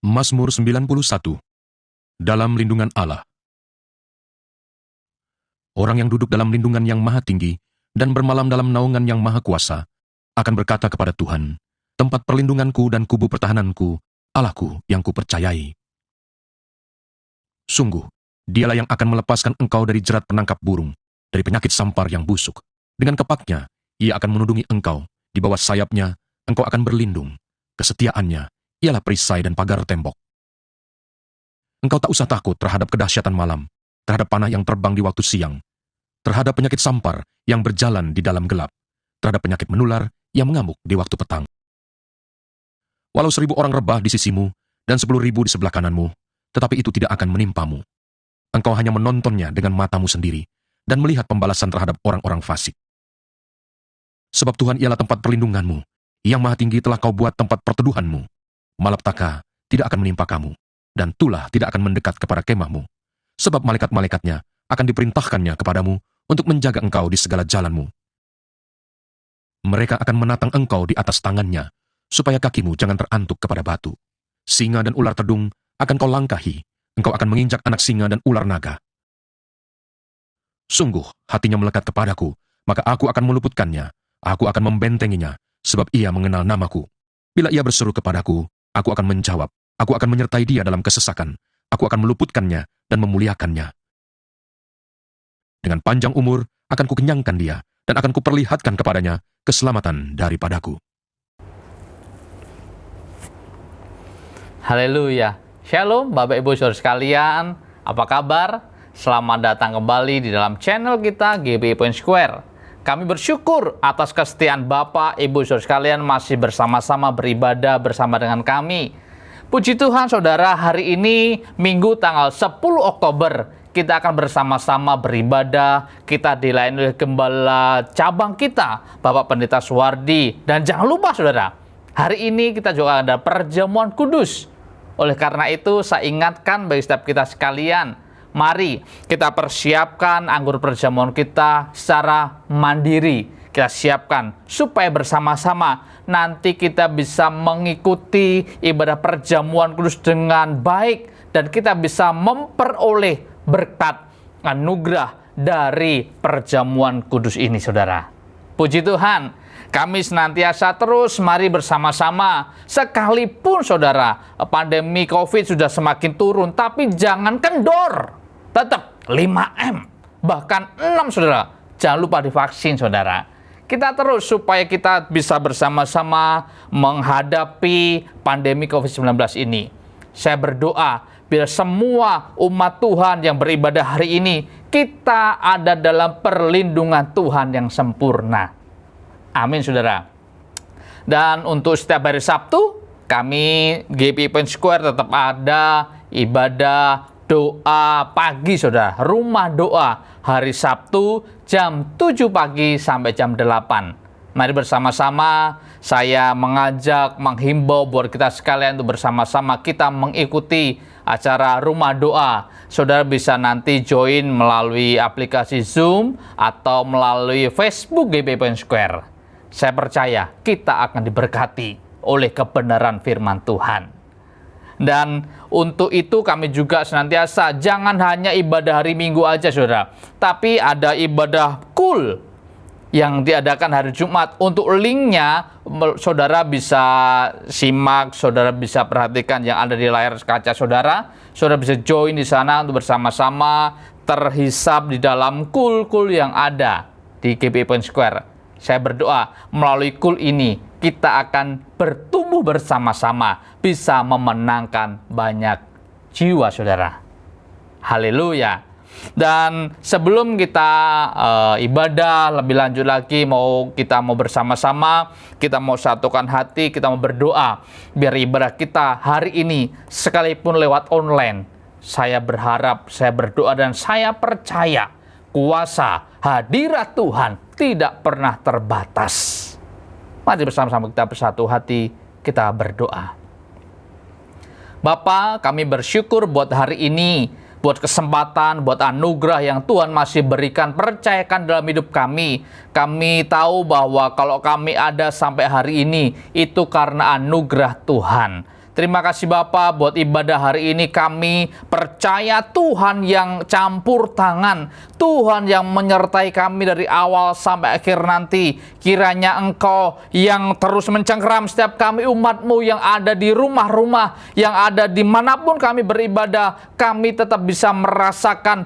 Mazmur 91. Dalam lindungan Allah. Orang yang duduk dalam lindungan yang maha tinggi dan bermalam dalam naungan yang maha kuasa akan berkata kepada Tuhan, tempat perlindunganku dan kubu pertahananku, Allahku yang kupercayai. Sungguh, dialah yang akan melepaskan engkau dari jerat penangkap burung, dari penyakit sampar yang busuk. Dengan kepaknya, ia akan menudungi engkau, di bawah sayapnya, engkau akan berlindung. Kesetiaannya ialah perisai dan pagar tembok. Engkau tak usah takut terhadap kedahsyatan malam, terhadap panah yang terbang di waktu siang, terhadap penyakit sampar yang berjalan di dalam gelap, terhadap penyakit menular yang mengamuk di waktu petang. Walau 1000 orang rebah di sisimu dan 10.000 di sebelah kananmu, tetapi itu tidak akan menimpamu. Engkau hanya menontonnya dengan matamu sendiri dan melihat pembalasan terhadap orang-orang fasik. Sebab Tuhan ialah tempat perlindunganmu, yang maha tinggi telah kau buat tempat perteduhanmu. Malapetaka tidak akan menimpa kamu, dan tulah tidak akan mendekat kepada kemahmu. Sebab malaikat-malaikatnya akan diperintahkannya kepadamu untuk menjaga engkau di segala jalanmu. Mereka akan menatang engkau di atas tangannya, supaya kakimu jangan terantuk kepada batu. Singa dan ular tedung akan kau langkahi, engkau akan menginjak anak singa dan ular naga. Sungguh, hatinya melekat kepadaku, maka aku akan meluputkannya, aku akan membentenginya, sebab ia mengenal namaku. Bila ia berseru kepadaku, aku akan menjawab, aku akan menyertai dia dalam kesesakan, aku akan meluputkannya dan memuliakannya. Dengan panjang umur akan kukenyangkan dia, dan akan kuperlihatkan kepadanya keselamatan daripadaku. Haleluya. Shalom Bapak Ibu Saudara sekalian, apa kabar? Selamat datang kembali di dalam channel kita GBI Point Square. Kami bersyukur atas kesetiaan Bapak Ibu Saudara sekalian masih bersama-sama beribadah bersama dengan kami. Puji Tuhan saudara, hari ini Minggu tanggal 10 Oktober kita akan bersama-sama beribadah. Kita dilayani oleh gembala cabang kita, Bapak Pendeta Suwardi. Dan jangan lupa saudara, hari ini kita juga ada perjamuan kudus. Oleh karena itu saya ingatkan bagi setiap kita sekalian, mari kita persiapkan anggur perjamuan kita secara mandiri. Kita siapkan supaya bersama-sama nanti kita bisa mengikuti ibadah perjamuan kudus dengan baik. Dan kita bisa memperoleh berkat anugerah dari perjamuan kudus ini saudara. Puji Tuhan. Kami senantiasa terus mari bersama-sama. Sekalipun saudara, pandemi COVID sudah semakin turun, tapi jangan kendor. Tetap 5M, bahkan 6 saudara. Jangan lupa divaksin saudara. Kita terus supaya kita bisa bersama-sama menghadapi pandemi COVID-19 ini. Saya berdoa, biar semua umat Tuhan yang beribadah hari ini, kita ada dalam perlindungan Tuhan yang sempurna. Amin saudara. Dan untuk setiap hari Sabtu, kami GBI Point Square tetap ada ibadah doa pagi saudara. Rumah doa hari Sabtu jam 7 pagi sampai jam 8. Mari bersama-sama saya menghimbau buat kita sekalian untuk bersama-sama kita mengikuti acara rumah doa. Saudara bisa nanti join melalui aplikasi Zoom atau melalui Facebook GBI Point Square. Saya percaya kita akan diberkati oleh kebenaran firman Tuhan. Dan untuk itu kami juga senantiasa jangan hanya ibadah hari Minggu aja saudara, tapi ada ibadah kul yang diadakan hari Jumat. Untuk linknya saudara bisa simak, saudara bisa perhatikan yang ada di layar kaca saudara. Saudara bisa join di sana untuk bersama-sama terhisap di dalam kul-kul yang ada di GBI Point Square. Saya berdoa melalui kul ini kita akan bertumbuh bersama-sama, bisa memenangkan banyak jiwa saudara. Haleluya. Dan sebelum kita ibadah lebih lanjut lagi, kita mau bersama-sama, kita mau satukan hati, kita mau berdoa biar ibadah kita hari ini sekalipun lewat online. Saya berharap, saya berdoa dan saya percaya kuasa hadirat Tuhan tidak pernah terbatas. Mari bersama-sama kita bersatu hati, kita berdoa. Bapa, kami bersyukur buat hari ini, buat kesempatan, buat anugerah yang Tuhan masih berikan, percayakan dalam hidup kami. Kami tahu bahwa kalau kami ada sampai hari ini, itu karena anugerah Tuhan. Terima kasih Bapa buat ibadah hari ini. Kami percaya Tuhan yang campur tangan, Tuhan yang menyertai kami dari awal sampai akhir nanti. Kiranya Engkau yang terus mencengkeram setiap kami umat-Mu yang ada di rumah-rumah, yang ada dimanapun kami beribadah, kami tetap bisa merasakan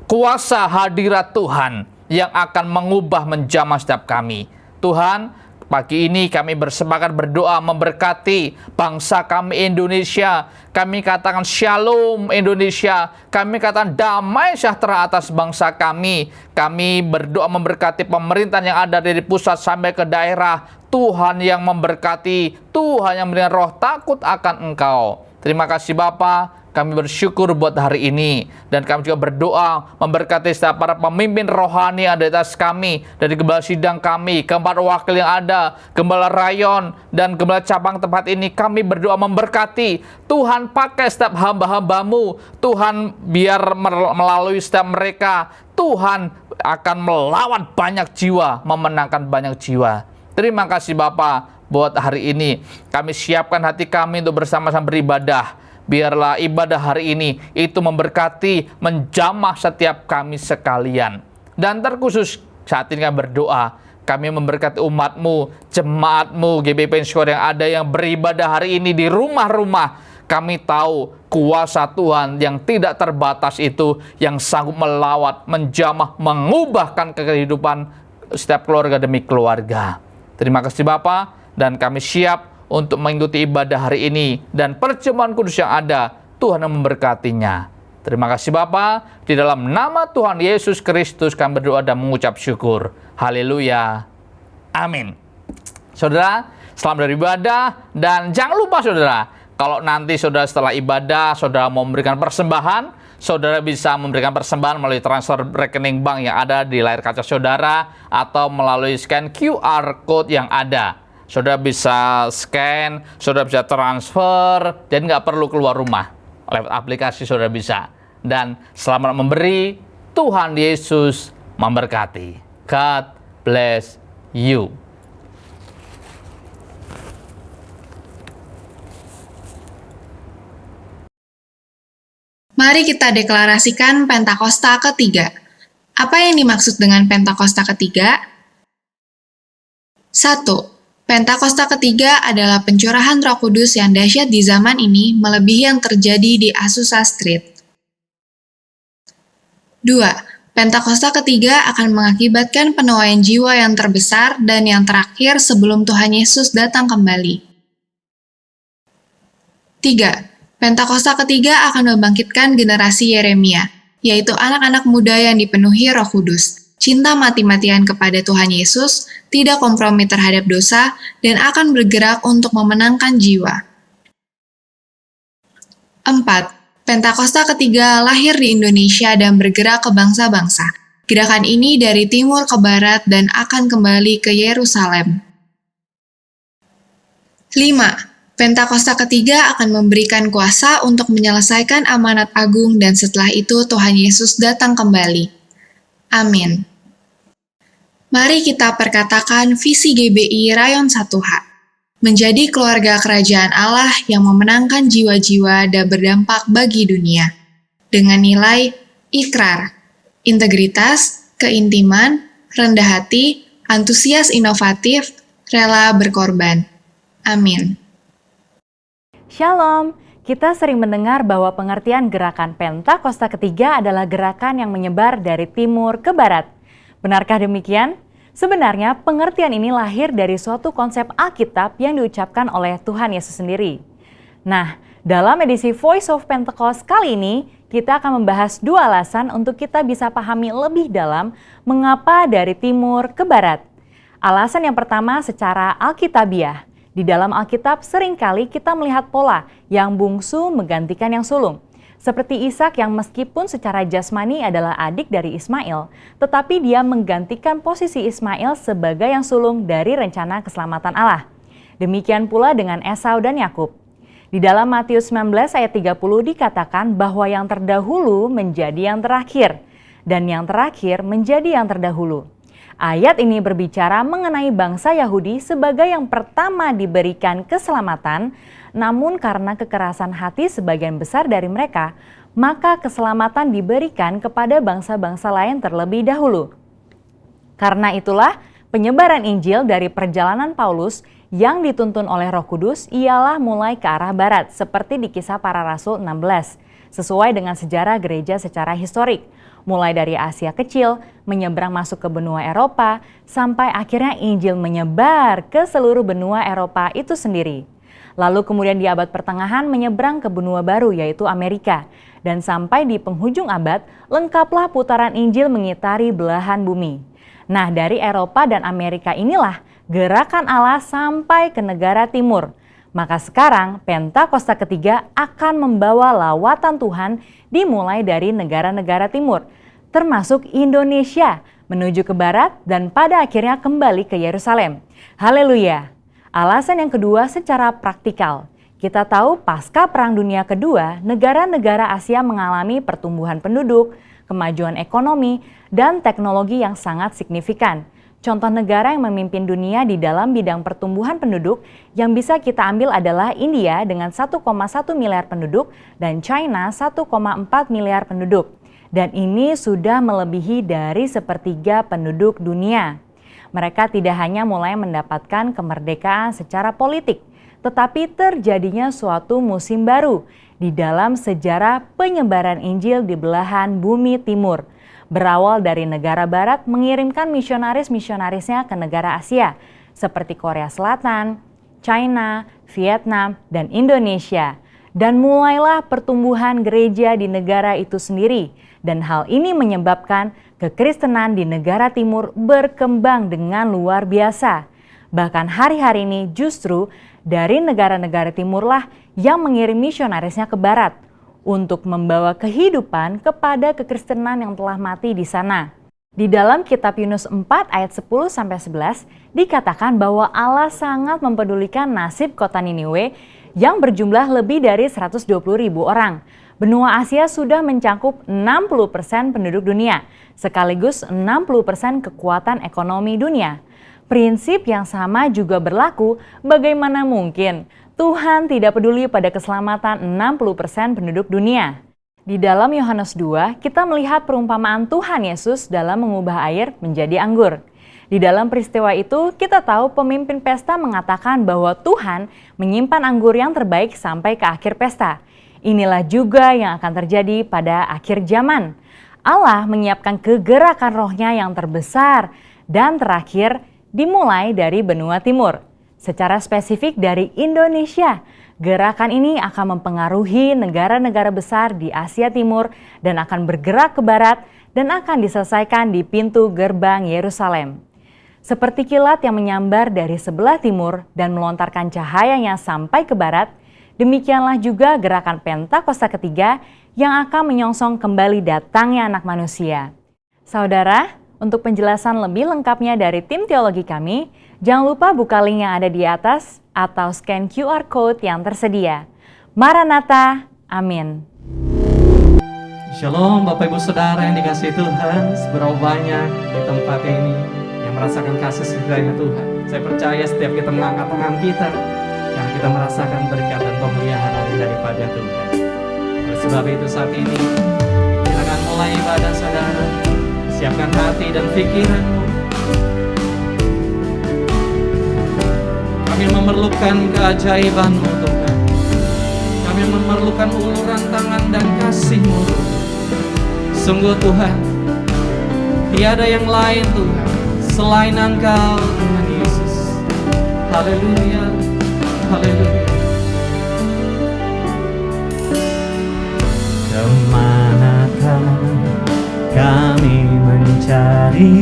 kuasa hadirat Tuhan yang akan mengubah menjamah setiap kami. Tuhan, pagi ini kami bersepakat berdoa memberkati bangsa kami Indonesia. Kami katakan shalom Indonesia. Kami katakan damai sejahtera atas bangsa kami. Kami berdoa memberkati pemerintahan yang ada dari pusat sampai ke daerah. Tuhan yang memberkati, Tuhan yang memberikan roh takut akan Engkau. Terima kasih Bapa. Kami bersyukur buat hari ini. Dan kami juga berdoa memberkati setiap para pemimpin rohani yang ada di atas kami. Dari gembala sidang kami, keempat wakil yang ada, gembala rayon, dan gembala cabang tempat ini. Kami berdoa memberkati. Tuhan pakai setiap hamba-hamba-Mu. Tuhan biar melalui setiap mereka, Tuhan akan melawat banyak jiwa, memenangkan banyak jiwa. Terima kasih Bapa buat hari ini. Kami siapkan hati kami untuk bersama-sama beribadah. Biarlah ibadah hari ini itu memberkati, menjamah setiap kami sekalian. Dan terkhusus saat ini kami berdoa, kami memberkati umat-Mu, jemaat-Mu, GBI Square yang ada yang beribadah hari ini di rumah-rumah. Kami tahu kuasa Tuhan yang tidak terbatas itu, yang sanggup melawat, menjamah, mengubahkan kehidupan setiap keluarga demi keluarga. Terima kasih Bapa, dan kami siap untuk mengikuti ibadah hari ini dan perjamuan kudus yang ada. Tuhan yang memberkatinya. Terima kasih Bapa, di dalam nama Tuhan Yesus Kristus kami berdoa dan mengucap syukur. Haleluya. Amin. Saudara, selamat beribadah, dan jangan lupa saudara, kalau nanti saudara setelah ibadah, saudara mau memberikan persembahan, saudara bisa memberikan persembahan melalui transfer rekening bank yang ada di layar kaca saudara, atau melalui scan QR Code yang ada. Saudara bisa scan, saudara bisa transfer, dan nggak perlu keluar rumah. Lewat aplikasi saudara bisa. Dan selamat memberi, Tuhan Yesus memberkati. God bless you. Mari kita deklarasikan Pentakosta ketiga. Apa yang dimaksud dengan Pentakosta ketiga? 1. Pentakosta ketiga adalah pencurahan Roh Kudus yang dahsyat di zaman ini melebihi yang terjadi di Azusa Street. 2. Pentakosta ketiga akan mengakibatkan penuaian jiwa yang terbesar dan yang terakhir sebelum Tuhan Yesus datang kembali. 3. Pentakosta ketiga akan membangkitkan generasi Yeremia, yaitu anak-anak muda yang dipenuhi Roh Kudus, cinta mati-matian kepada Tuhan Yesus, tidak kompromi terhadap dosa, dan akan bergerak untuk memenangkan jiwa. 4. Pentakosta ketiga lahir di Indonesia dan bergerak ke bangsa-bangsa. Gerakan ini dari timur ke barat dan akan kembali ke Yerusalem. 5. Pentakosta ketiga akan memberikan kuasa untuk menyelesaikan amanat agung dan setelah itu Tuhan Yesus datang kembali. Amin. Mari kita perkatakan visi GBI Rayon 1H, menjadi keluarga kerajaan Allah yang memenangkan jiwa-jiwa dan berdampak bagi dunia. Dengan nilai ikrar, integritas, keintiman, rendah hati, antusias inovatif, rela berkorban. Amin. Shalom, kita sering mendengar bahwa pengertian gerakan Pentakosta ketiga adalah gerakan yang menyebar dari timur ke barat. Benarkah demikian? Sebenarnya pengertian ini lahir dari suatu konsep Alkitab yang diucapkan oleh Tuhan Yesus sendiri. Nah, dalam edisi Voice of Pentecost kali ini, kita akan membahas 2 alasan untuk kita bisa pahami lebih dalam mengapa dari timur ke barat. Alasan yang pertama secara alkitabiah. Di dalam Alkitab seringkali kita melihat pola yang bungsu menggantikan yang sulung. Seperti Ishak yang meskipun secara jasmani adalah adik dari Ismail, tetapi dia menggantikan posisi Ismail sebagai yang sulung dari rencana keselamatan Allah. Demikian pula dengan Esau dan Yakub. Di dalam Matius 19 ayat 30 dikatakan bahwa yang terdahulu menjadi yang terakhir, dan yang terakhir menjadi yang terdahulu. Ayat ini berbicara mengenai bangsa Yahudi sebagai yang pertama diberikan keselamatan, namun karena kekerasan hati sebagian besar dari mereka, maka keselamatan diberikan kepada bangsa-bangsa lain terlebih dahulu. Karena itulah, penyebaran Injil dari perjalanan Paulus yang dituntun oleh Roh Kudus ialah mulai ke arah barat, seperti di Kisah Para Rasul 16, sesuai dengan sejarah gereja secara historik. Mulai dari Asia Kecil, menyeberang masuk ke benua Eropa, sampai akhirnya Injil menyebar ke seluruh benua Eropa itu sendiri. Lalu kemudian di abad pertengahan menyeberang ke benua baru yaitu Amerika. Dan sampai di penghujung abad, lengkaplah putaran Injil mengitari belahan bumi. Nah, dari Eropa dan Amerika inilah gerakan Allah sampai ke negara timur. Maka sekarang Pentakosta ketiga akan membawa lawatan Tuhan dimulai dari negara-negara timur, termasuk Indonesia, menuju ke barat dan pada akhirnya kembali ke Yerusalem. Haleluya! Alasan yang kedua secara praktikal. Kita tahu pasca Perang Dunia Kedua, negara-negara Asia mengalami pertumbuhan penduduk, kemajuan ekonomi, dan teknologi yang sangat signifikan. Contoh negara yang memimpin dunia di dalam bidang pertumbuhan penduduk yang bisa kita ambil adalah India dengan 1,1 miliar penduduk dan China 1,4 miliar penduduk. Dan ini sudah melebihi dari sepertiga penduduk dunia. Mereka tidak hanya mulai mendapatkan kemerdekaan secara politik, tetapi terjadinya suatu musim baru di dalam sejarah penyebaran Injil di belahan bumi timur. Berawal dari negara barat mengirimkan misionaris-misionarisnya ke negara Asia, seperti Korea Selatan, China, Vietnam, dan Indonesia. Dan mulailah pertumbuhan gereja di negara itu sendiri. Dan hal ini menyebabkan kekristenan di negara timur berkembang dengan luar biasa. Bahkan hari-hari ini justru dari negara-negara timurlah yang mengirim misionarisnya ke barat untuk membawa kehidupan kepada kekristenan yang telah mati di sana. Di dalam kitab Yunus 4 ayat 10-11 dikatakan bahwa Allah sangat mempedulikan nasib kota Niniwe yang berjumlah lebih dari 120.000 orang. Benua Asia sudah mencakup 60% penduduk dunia, sekaligus 60% kekuatan ekonomi dunia. Prinsip yang sama juga berlaku, bagaimana mungkin Tuhan tidak peduli pada keselamatan 60% penduduk dunia. Di dalam Yohanes 2, kita melihat perumpamaan Tuhan Yesus dalam mengubah air menjadi anggur. Di dalam peristiwa itu, kita tahu pemimpin pesta mengatakan bahwa Tuhan menyimpan anggur yang terbaik sampai ke akhir pesta. Inilah juga yang akan terjadi pada akhir zaman. Allah menyiapkan kegerakan rohnya yang terbesar dan terakhir dimulai dari benua timur. Secara spesifik dari Indonesia, gerakan ini akan mempengaruhi negara-negara besar di Asia Timur dan akan bergerak ke barat dan akan diselesaikan di pintu gerbang Yerusalem. Seperti kilat yang menyambar dari sebelah timur dan melontarkan cahayanya sampai ke barat, demikianlah juga gerakan Pentakosta ketiga yang akan menyongsong kembali datangnya Anak Manusia. Saudara, untuk penjelasan lebih lengkapnya dari tim teologi kami, jangan lupa buka link yang ada di atas atau scan QR Code yang tersedia. Maranatha, amin. Shalom Bapak Ibu Saudara yang dikasihi Tuhan, seberapa banyak di tempat ini yang merasakan kasih setianya Tuhan. Saya percaya setiap kita mengangkat tangan kita, yang kita merasakan berkat dan pemeliharaan daripada Tuhan. Oleh sebab itu saat ini, silakan mulai ibadah saudara. Siapkan hati dan pikiranmu. Kami memerlukan keajaiban-Mu Tuhan. Kami memerlukan uluran tangan dan kasih-Mu. Sungguh Tuhan, tiada yang lain Tuhan selain Engkau Tuhan Yesus. Haleluya, haleluya. Kemanakah kami mencari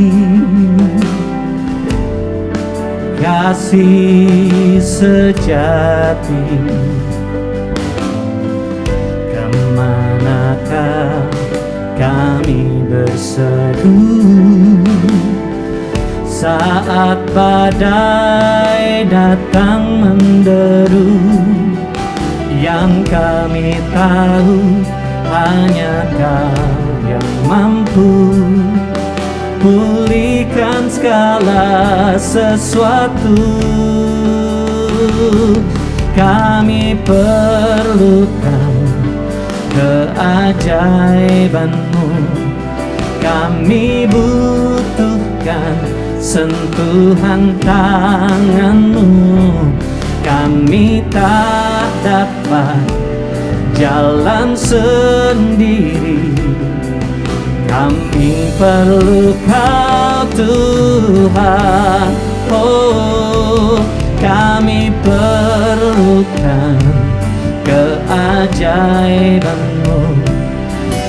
kasih sejati? Kemanakah kami berseru saat badai datang menderu? Yang kami tahu hanya Kau yang mampu pulihkan segala sesuatu. Kami perlukan keajaiban-Mu, kami butuhkan sentuhan tangan-Mu. Kami tak dapat jalan sendiri, kami perlu Kau Tuhan. Oh, kami perlukan keajaiban-Mu,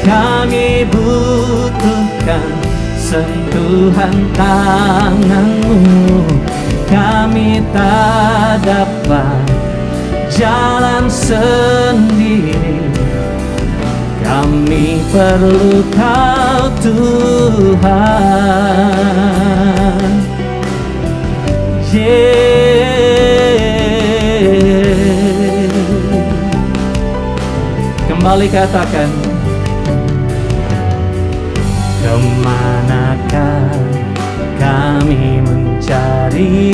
kami butuhkan sentuhan tangan-Mu. Kami tak dapat jalan sendiri, kami perlu Kau Tuhan. Kembali katakan, kemanakah kami mencari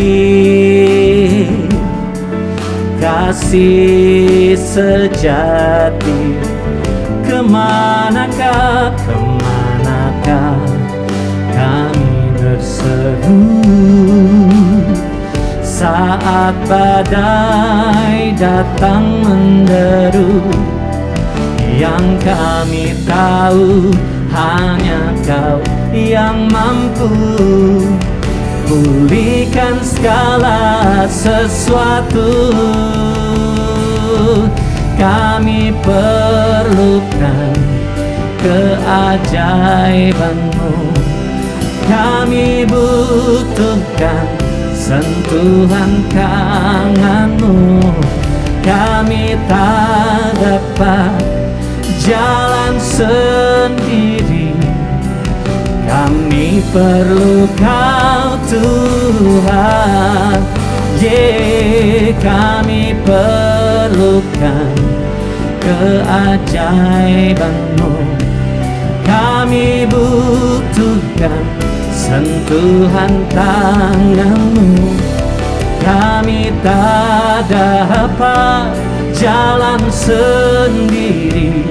kasih sejati? Kemanakah kami berseru saat badai datang menderu? Yang kami tahu hanya Kau yang mampu pulihkan segala sesuatu. Kami perlukan keajaiban-Mu, kami butuhkan sentuhan tangan-Mu. Kami tak dapat jalan sendiri, kami perlu Kau Tuhan. Kami perlukan keajaiban-Mu, kami butuhkan sentuhan tangan-Mu. Kami tak dapat jalan sendiri,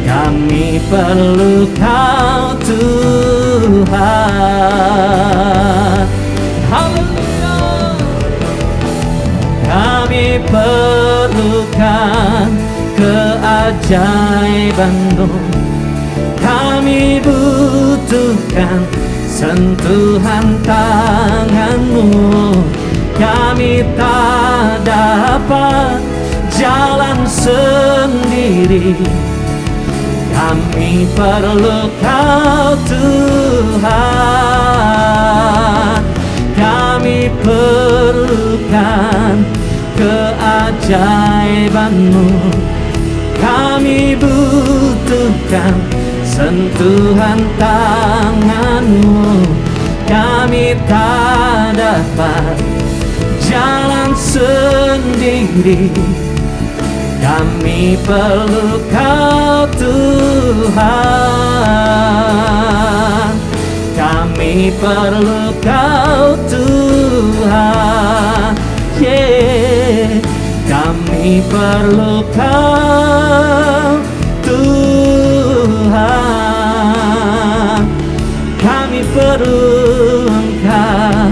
kami perlu Kau Tuhan. Haleluya. Kami perlukan keajaiban-Mu, kami butuhkan sentuhan tangan-Mu. Kami tak dapat jalan sendiri, kami perlu Kau Tuhan. Kami perlukan keajaiban-Mu, kami butuhkan sentuhan tangan-Mu. Kami tak dapat jalan sendiri, kami perlu Kau Tuhan. Kami perlu Kau Tuhan. Kami perlu Kau Tuhan. Kami perlu Engkau.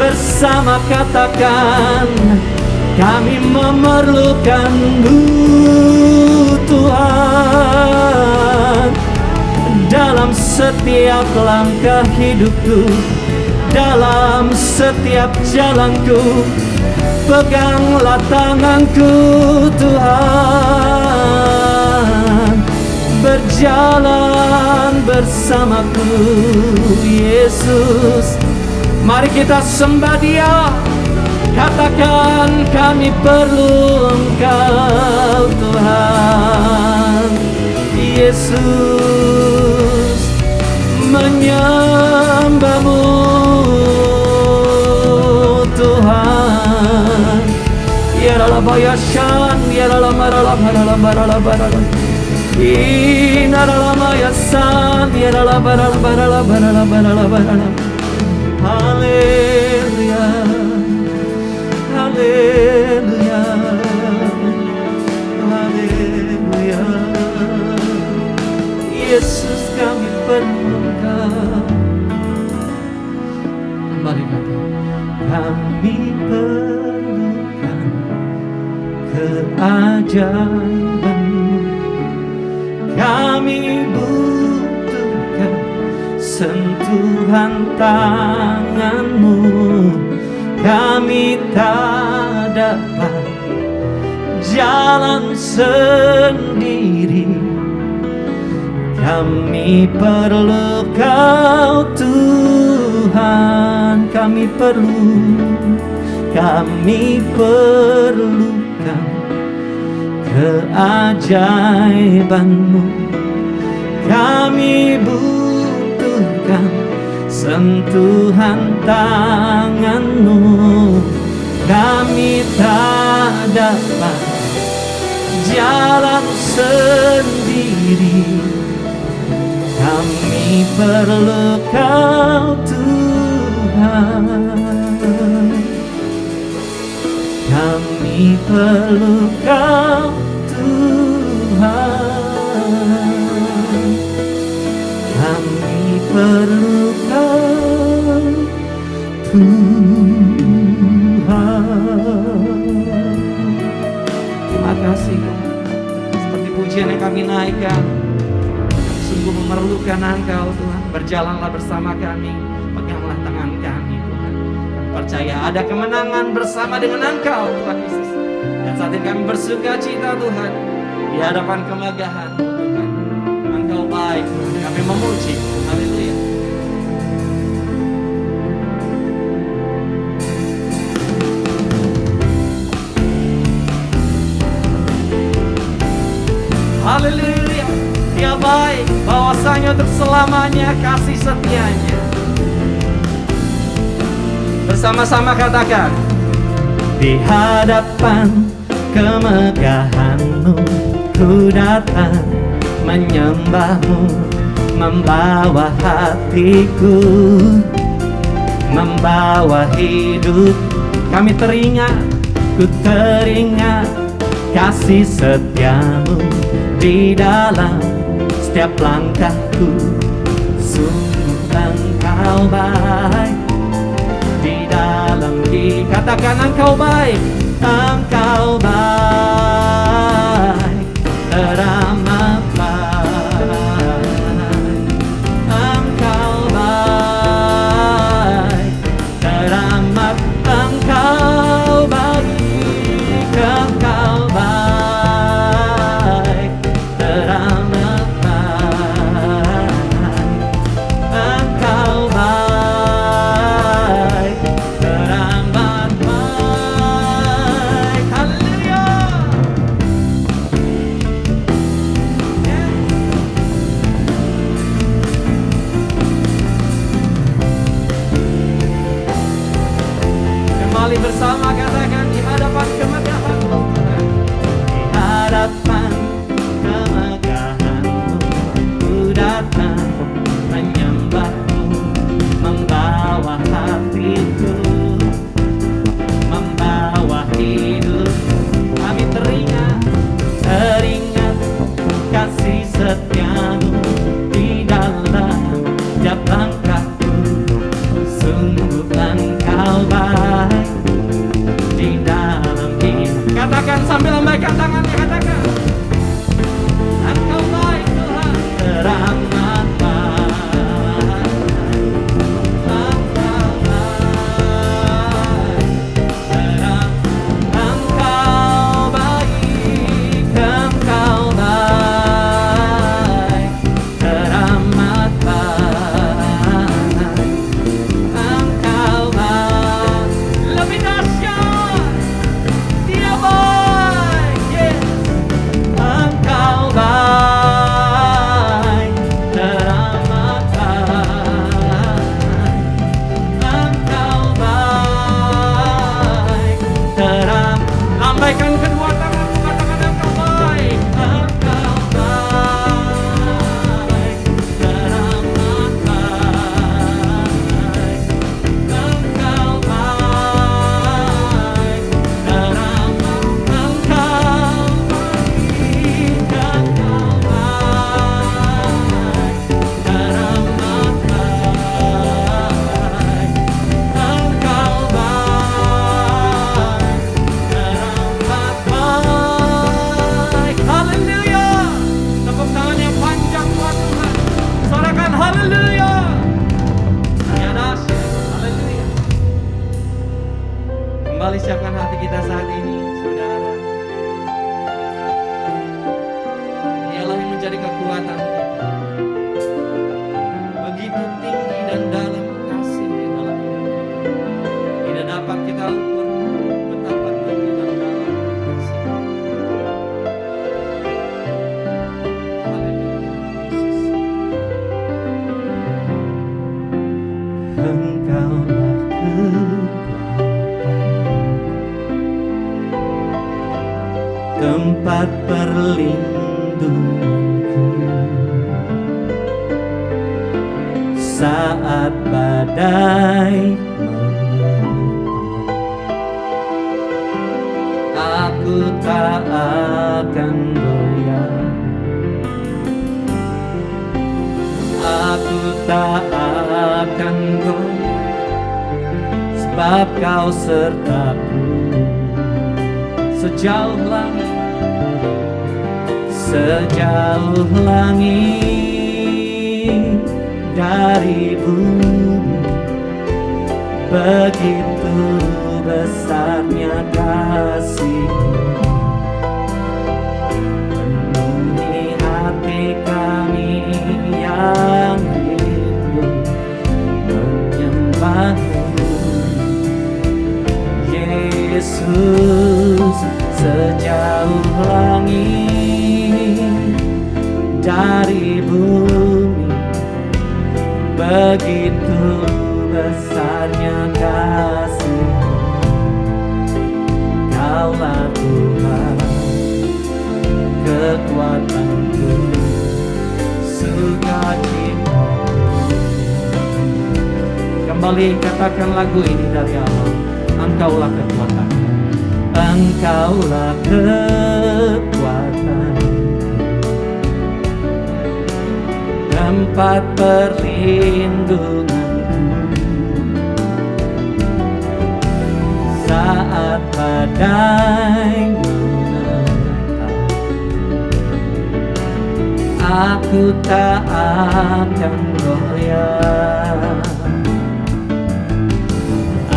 Bersama katakan, kami memerlukan-Mu Tuhan. Dalam setiap langkah hidupku, dalam setiap jalanku, peganglah tanganku Tuhan. Berjalan bersamaku Yesus. Mari kita sembah Dia. Katakan, kami perlu Engkau Tuhan. Yesus, menyembah-Mu Tuhan. Ya la la bayashan, ya la la marala marala marala marala. Haleluya, haleluya, haleluya. Yesus, kami perlu Engkau. Kembali kata, kami perlukan keajaiban-Mu. Kami butuhkan sentuhan tangan-Mu. Kami tak dapat jalan sendiri. Kami perlu Kau Tuhan. Kami perlukan keajaiban-Mu. Kami butuhkan sentuhan tangan-Mu. Kami tak dapat jalan sendiri. Kami perlu Kau Tuhan. Kami perlu Kau Tuhan. Kami perlu Kau Tuhan. Terima kasih seperti pujian yang kami naikkan. Sungguh memerlukan Engkau Tuhan. Berjalanlah bersama kami, peganglah tangan kami Tuhan. Percaya ada kemenangan bersama dengan Engkau Tuhan Yesus. Dan saat ini kami bersuka cita Tuhan di hadapan kemegahan Tuhan. Engkau baik Tuhan. Kami memuji. Haleluya. Haleluya. Dia baik, bahwasanya untuk selamanya kasih setianya. Bersama-sama katakan, di hadapan kemegahan-Mu ku datang menyembah-Mu, membawa hatiku, membawa hidup. Kami teringat, ku teringat kasih setia-Mu di dalam setiap langkahku. Sungguh Engkau baik di dalam hidup. Katakan Engkau baik, Engkau baik, teramat baik. Engkau baik, teramat. Engkau baik, Engkau baik, teramat baik. Engkau baik, teramat baik. Haleluya. Kembali bersama katakan, di hadapan kemegahan-Mu Tuhan. Di hadapan kemegahan-Mu ku datang menyembah-Mu, membawa hatiku, membawa hidup. Kami teringat kasih setia-Mu di dalam setiap langkahku. Sungguh Engkau baik di dalam hidup. Katakan sambil lambaikan tangannya, katakan, Engkau baik Tuhan, teramat baik. Engkau baik, teramat. Engkau baik, Engkau baik, teramat baik. Engkau baik, lebih dahsyat. Dia baik, yes. tempat perlindunganku. Saat badai menerpa, aku tak akan goyah. Aku tak akan goyah, sebab Kau sertaku. Sejauh langit dari bumi, begitu besarnya kasih-Mu. Penuhi hati kami yang rindu menyembah-Mu, Yesus. Sejauh langit dari bumi, begitu besarnya kasih-Mu. Kaulah Tuhan, kekuatanku, sukacita. Kembali katakan lagu ini dari awal. Engkaulah kekuatan, Engkaulah kekuatan, tempat perlindunganku. Saat badai menerpa, aku tak akan goyah.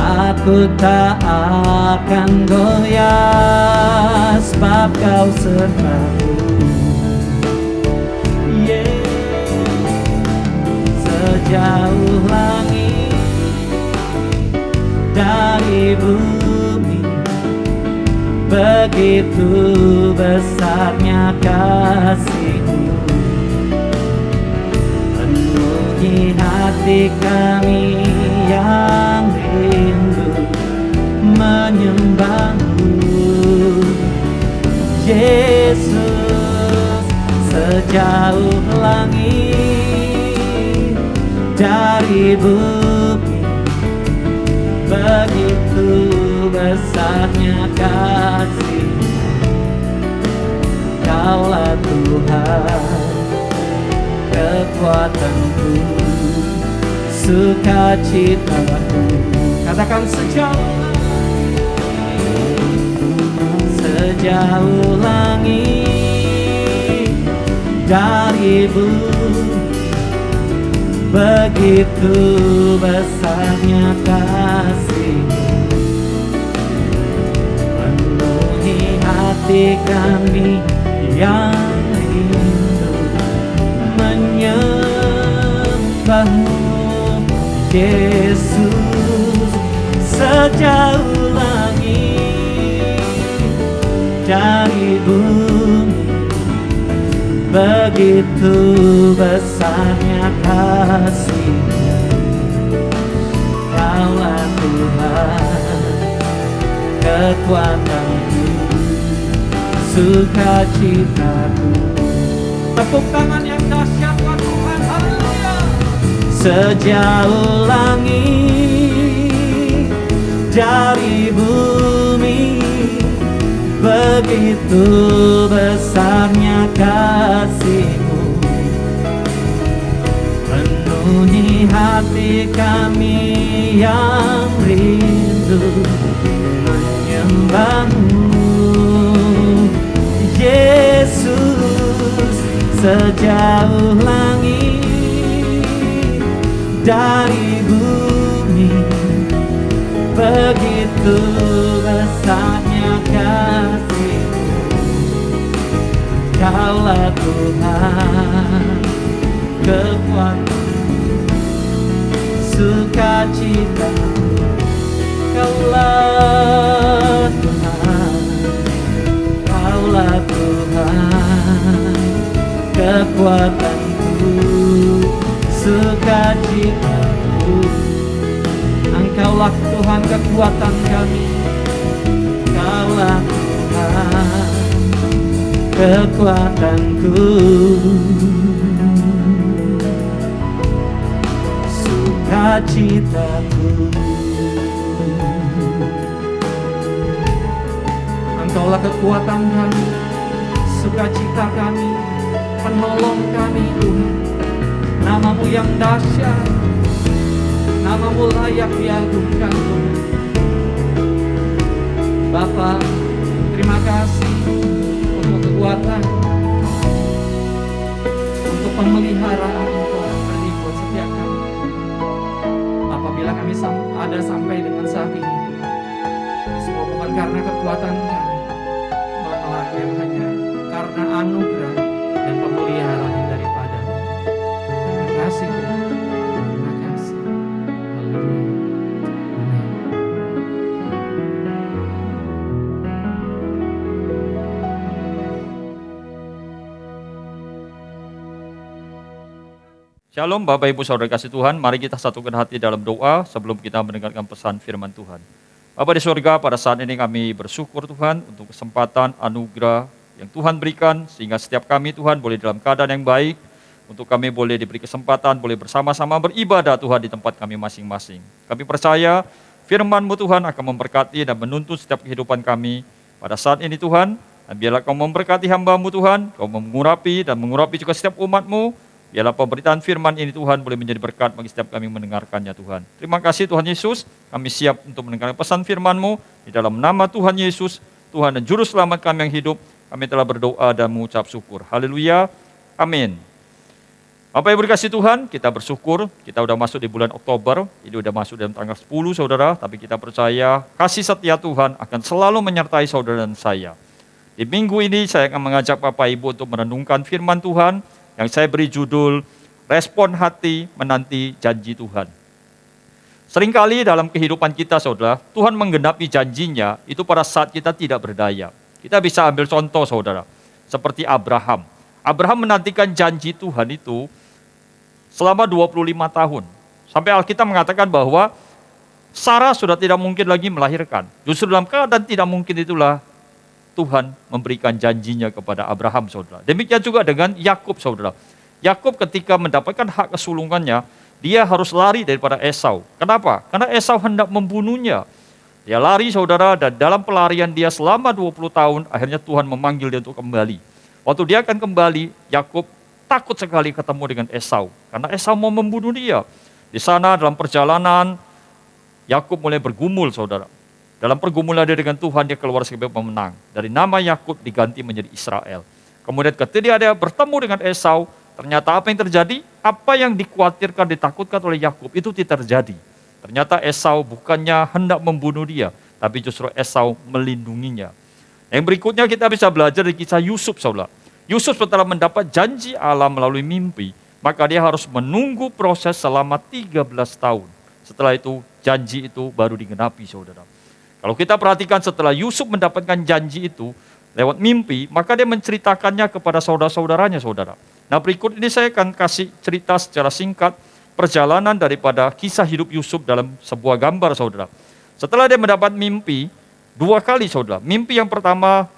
Aku tak akan goyah, sebab Kau sertaku. Sejauh langit dari bumi, begitu besarnya kasih-Mu. Penuhi hati kami yang rindu menyembah-Mu, Yesus. Sejauh langit dari bumi, begitu besarnya kasih-Mu. Kaulah Tuhan, kekuatanku, sukacitaku. Katakan sejauh langit dari bumi, begitu besarnya kasih-Mu. Penuhi hati kami yang rindu menyembah-Mu, Yesus. Sejauh langit dari bumi, begitu besarnya kasih-Mu. Kaulah Tuhan, kekuatanku, sukacitaku. Tepuk tangan yang dahsyat buat Tuhan, haleluya. Sejauh langit dari bumi, begitu besarnya kasih-Mu. Penuhi hati kami yang rindu menyembah-Mu, Yesus. Sejauh langit dari bumi, begitu besarnya kasih-Mu. Kaulah Tuhan, kekuatan, sukacita. Kaulah Tuhan, Kaulah Tuhan, kekuatanku, sukacitaku. Engkaulah Tuhan, kekuatan kami. Kaulah Tuhan, kekuatanku, sukacitaku. Engkaulah kekuatan kami, sukacita kami, penolong kami Tuhan. Namamu yang dahsyat, namamu layak diagungkan Tuhan. Bapa, terima kasih untuk kekuatan, untuk pemeliharaan Tuhan buat setiap kami. Apabila kami ada sampai dengan saat ini Tuhan, semua bukan karena kekuatan kami, melainkan hanya karena anugerah dan pemeliharaan daripada-Mu. Terima kasih Tuhan. Terima kasih. Haleluya. Amin. Shalom Bapak Ibu Saudara kasih Tuhan, mari kita satukan hati dalam doa sebelum kita mendengarkan pesan firman Tuhan. Bapa di surga, pada saat ini kami bersyukur Tuhan untuk kesempatan anugerah yang Tuhan berikan, sehingga setiap kami Tuhan boleh dalam keadaan yang baik, untuk kami boleh diberi kesempatan, boleh bersama-sama beribadah Tuhan di tempat kami masing-masing. Kami percaya firman-Mu Tuhan akan memberkati dan menuntun setiap kehidupan kami pada saat ini Tuhan. Dan biarlah Kau memberkati hamba-Mu Tuhan, Kau mengurapi dan mengurapi juga setiap umat-Mu. Biarlah pemberitaan firman ini Tuhan boleh menjadi berkat bagi setiap kami mendengarkannya Tuhan. Terima kasih Tuhan Yesus, kami siap untuk mendengarkan pesan firman-Mu. Di dalam nama Tuhan Yesus, Tuhan dan Juru Selamat kami yang hidup, kami telah berdoa dan mengucap syukur. Haleluya, amin. Bapak Ibu dikasih Tuhan, kita bersyukur, kita sudah masuk di bulan Oktober, ini sudah masuk dalam tanggal 10 saudara, tapi kita percaya kasih setia Tuhan akan selalu menyertai saudara dan saya. Di minggu ini saya akan mengajak Bapak Ibu untuk merenungkan firman Tuhan, yang saya beri judul, Respon Hati Menanti Janji Tuhan. Seringkali dalam kehidupan kita saudara, Tuhan menggenapi janjinya itu pada saat kita tidak berdaya. Kita bisa ambil contoh saudara, seperti Abraham. Abraham menantikan janji Tuhan itu selama 25 tahun. Sampai Alkitab mengatakan bahwa Sarah sudah tidak mungkin lagi melahirkan. Justru dalam keadaan tidak mungkin itulah Tuhan memberikan janjinya kepada Abraham, saudara. Demikian juga dengan Yakub, saudara. Yakub ketika mendapatkan hak kesulungannya, dia harus lari daripada Esau. Kenapa? Karena Esau hendak membunuhnya. Dia lari, saudara, dan dalam pelarian dia selama 20 tahun, akhirnya Tuhan memanggil dia untuk kembali. Waktu dia akan kembali, Yakub takut sekali ketemu dengan Esau. Karena Esau mau membunuh dia. Di sana dalam perjalanan, Yakub mulai bergumul, saudara. Dalam pergumulan dia dengan Tuhan, dia keluar sebagai pemenang. Dari nama Yakub diganti menjadi Israel. Kemudian ketika dia bertemu dengan Esau, ternyata apa yang terjadi? Apa yang dikhawatirkan, ditakutkan oleh Yakub itu tidak terjadi. Ternyata Esau bukannya hendak membunuh dia, tapi justru Esau melindunginya. Yang berikutnya kita bisa belajar dari kisah Yusuf, saudara. Yusuf setelah mendapat janji Allah melalui mimpi, maka dia harus menunggu proses selama 13 tahun. Setelah itu, janji itu baru digenapi, saudara. Kalau kita perhatikan setelah Yusuf mendapatkan janji itu lewat mimpi, maka dia menceritakannya kepada saudara-saudaranya, saudara. Nah, berikut ini saya akan kasih cerita secara singkat perjalanan daripada kisah hidup Yusuf dalam sebuah gambar, saudara. Setelah dia mendapat mimpi, 2 kali, saudara. Mimpi yang pertama,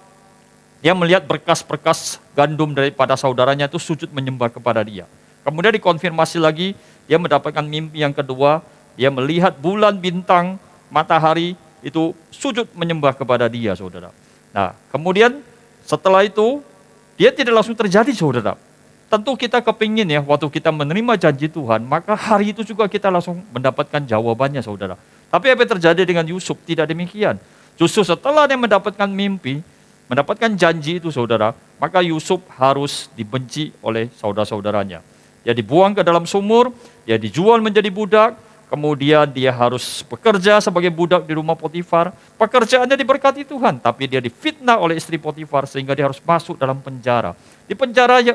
dia melihat berkas-berkas gandum daripada saudaranya itu sujud menyembah kepada dia. Kemudian dikonfirmasi lagi, dia mendapatkan mimpi yang kedua, dia melihat bulan, bintang, matahari, itu sujud menyembah kepada dia, saudara. Nah, kemudian setelah itu, dia tidak langsung terjadi, saudara. Tentu kita kepingin ya, waktu kita menerima janji Tuhan, maka hari itu juga kita langsung mendapatkan jawabannya, saudara. Tapi apa yang terjadi dengan Yusuf? Tidak demikian. Justru setelah dia mendapatkan mimpi, mendapatkan janji itu, saudara, maka Yusuf harus dibenci oleh saudara-saudaranya. Dia dibuang ke dalam sumur, dia dijual menjadi budak, kemudian dia harus bekerja sebagai budak di rumah Potifar. Pekerjaannya diberkati Tuhan, tapi dia difitnah oleh istri Potifar sehingga dia harus masuk dalam penjara. Di penjara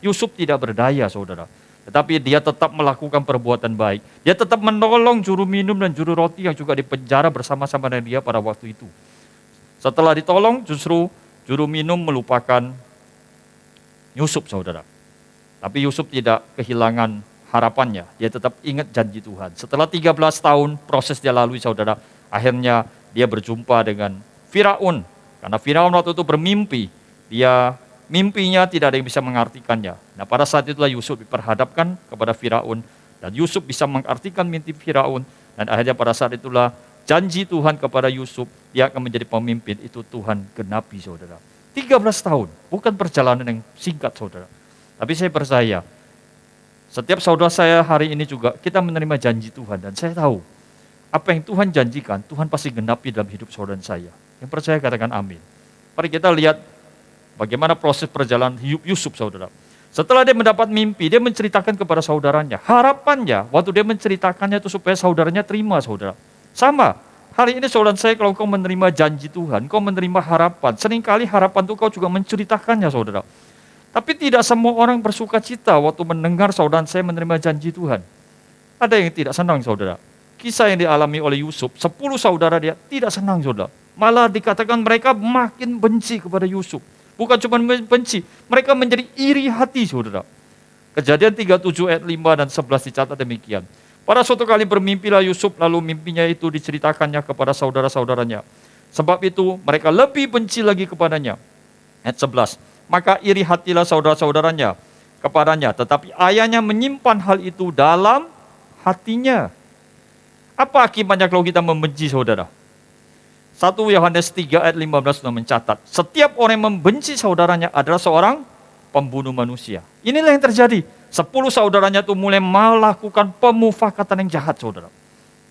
Yusuf tidak berdaya, saudara. Tetapi dia tetap melakukan perbuatan baik. Dia tetap menolong juru minum dan juru roti yang juga di penjara bersama-sama dengan dia pada waktu itu. Setelah ditolong, justru juru minum melupakan Yusuf, saudara. Tapi Yusuf tidak kehilangan harapannya, dia tetap ingat janji Tuhan. Setelah 13 tahun proses dia lalui, saudara, akhirnya dia berjumpa dengan Firaun. Karena Firaun waktu itu bermimpi, dia Mimpinya tidak ada yang bisa mengartikannya. Nah, pada saat itulah Yusuf diperhadapkan kepada Firaun, dan Yusuf bisa mengartikan mimpi Firaun, dan akhirnya pada saat itulah janji Tuhan kepada Yusuf, dia akan menjadi pemimpin, itu Tuhan genapi, saudara. 13 tahun, bukan perjalanan yang singkat, saudara. Tapi saya percaya, setiap saudara saya hari ini juga, kita menerima janji Tuhan, dan saya tahu, apa yang Tuhan janjikan, Tuhan pasti genapi dalam hidup saudara saya. Yang percaya katakan amin. Mari kita lihat bagaimana proses perjalanan hidup Yusuf, saudara. Setelah dia mendapat mimpi, dia menceritakan kepada saudaranya. Harapannya, waktu dia menceritakannya itu supaya saudaranya terima, saudara. Sama, hari ini saudara saya, kalau kau menerima janji Tuhan, kau menerima harapan. Seringkali harapan itu kau juga menceritakannya, saudara. Tapi tidak semua orang bersuka cita waktu mendengar saudara saya menerima janji Tuhan. Ada yang tidak senang, saudara. Kisah yang dialami oleh Yusuf, 10 saudara dia tidak senang, saudara. Malah dikatakan mereka makin benci kepada Yusuf. Bukan cuma benci, mereka menjadi iri hati, saudara. Kejadian 37 ayat 5 dan 11 dicatat demikian. Pada suatu kali bermimpilah Yusuf, lalu mimpinya itu diceritakannya kepada saudara-saudaranya. Sebab itu mereka lebih benci lagi kepadanya. Ayat 11, maka iri hatilah saudara-saudaranya kepadanya, tetapi ayahnya menyimpan hal itu dalam hatinya. Apa akibatnya kalau kita membenci, saudara? 1 Yohanes 3 ayat 15 sudah mencatat, setiap orang yang membenci saudaranya adalah seorang pembunuh manusia. Inilah yang terjadi. 10 saudaranya itu mulai melakukan pemufakatan yang jahat, saudara.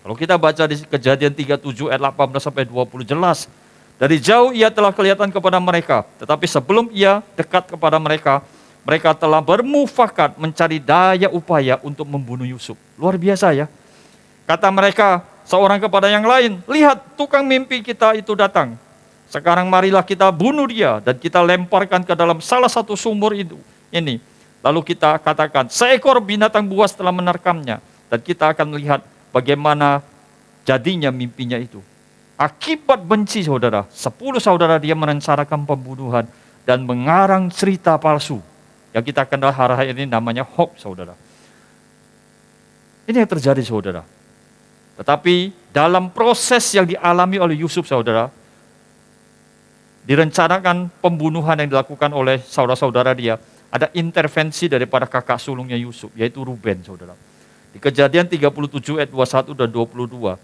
Kalau kita baca di Kejadian 37 ayat 18 sampai 20 jelas, dari jauh ia telah kelihatan kepada mereka, tetapi sebelum ia dekat kepada mereka, mereka telah bermufakat mencari daya upaya untuk membunuh Yusuf. Luar biasa ya. Kata mereka seorang kepada yang lain, lihat tukang mimpi kita itu datang. Sekarang marilah kita bunuh dia dan kita lemparkan ke dalam salah satu sumur itu. Ini. Lalu kita katakan, seekor binatang buas telah menerkamnya. Dan kita akan melihat bagaimana jadinya mimpinya itu. Akibat benci, saudara, 10 saudara dia merencanakan pembunuhan dan mengarang cerita palsu. Yang kita kenal hari ini namanya hoax, saudara. Ini yang terjadi, saudara. Tetapi dalam proses yang dialami oleh Yusuf, saudara, direncanakan pembunuhan yang dilakukan oleh saudara-saudara dia, ada intervensi daripada kakak sulungnya Yusuf, yaitu Ruben, saudara. Di Kejadian 37 ayat 21 dan 22,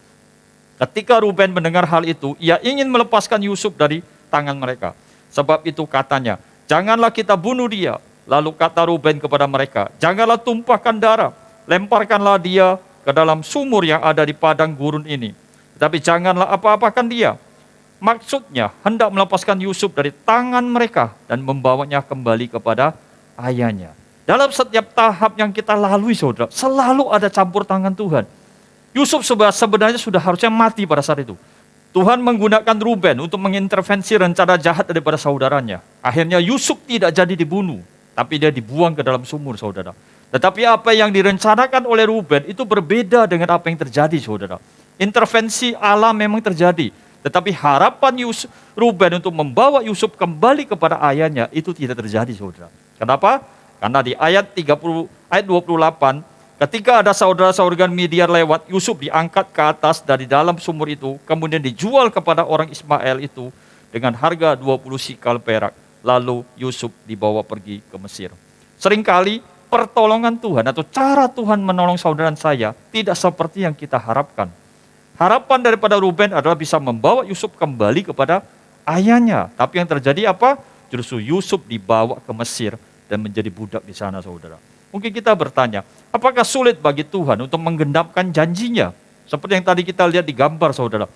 ketika Ruben mendengar hal itu, ia ingin melepaskan Yusuf dari tangan mereka. Sebab itu katanya, janganlah kita bunuh dia. Lalu kata Ruben kepada mereka, janganlah tumpahkan darah, lemparkanlah dia ke dalam sumur yang ada di padang gurun ini. Tetapi janganlah apa-apakan dia. Maksudnya hendak melepaskan Yusuf dari tangan mereka dan membawanya kembali kepada ayahnya. Dalam setiap tahap yang kita lalui, saudara, selalu ada campur tangan Tuhan. Yusuf sebenarnya sudah harusnya mati pada saat itu. Tuhan menggunakan Ruben untuk mengintervensi rencana jahat daripada saudaranya. Akhirnya Yusuf tidak jadi dibunuh, tapi dia dibuang ke dalam sumur, saudara. Tetapi apa yang direncanakan oleh Ruben itu berbeda dengan apa yang terjadi, saudara. Intervensi alam memang terjadi, tetapi harapan Ruben untuk membawa Yusuf kembali kepada ayahnya itu tidak terjadi, saudara. Kenapa? Karena di ayat 28, ketika ada saudara-saudara Midian lewat, Yusuf diangkat ke atas dari dalam sumur itu, kemudian dijual kepada orang Ismail itu dengan harga 20 sikal perak. Lalu Yusuf dibawa pergi ke Mesir. Seringkali pertolongan Tuhan atau cara Tuhan menolong saudara saya tidak seperti yang kita harapkan. Harapan daripada Ruben adalah bisa membawa Yusuf kembali kepada ayahnya. Tapi yang terjadi apa? Justru Yusuf dibawa ke Mesir dan menjadi budak di sana, saudara. Mungkin kita bertanya, apakah sulit bagi Tuhan untuk menggenapkan janjinya? Seperti yang tadi kita lihat di gambar, saudara.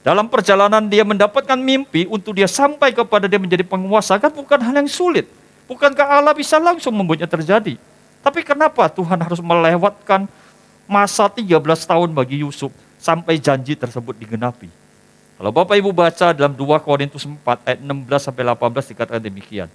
Dalam perjalanan dia mendapatkan mimpi untuk dia sampai kepada dia menjadi penguasa, kan bukan hal yang sulit. Bukankah Allah bisa langsung membuatnya terjadi? Tapi kenapa Tuhan harus melewatkan masa 13 tahun bagi Yusuf sampai janji tersebut digenapi? Kalau Bapak Ibu baca dalam 2 Korintus 4 ayat 16 sampai 18 dikatakan demikian.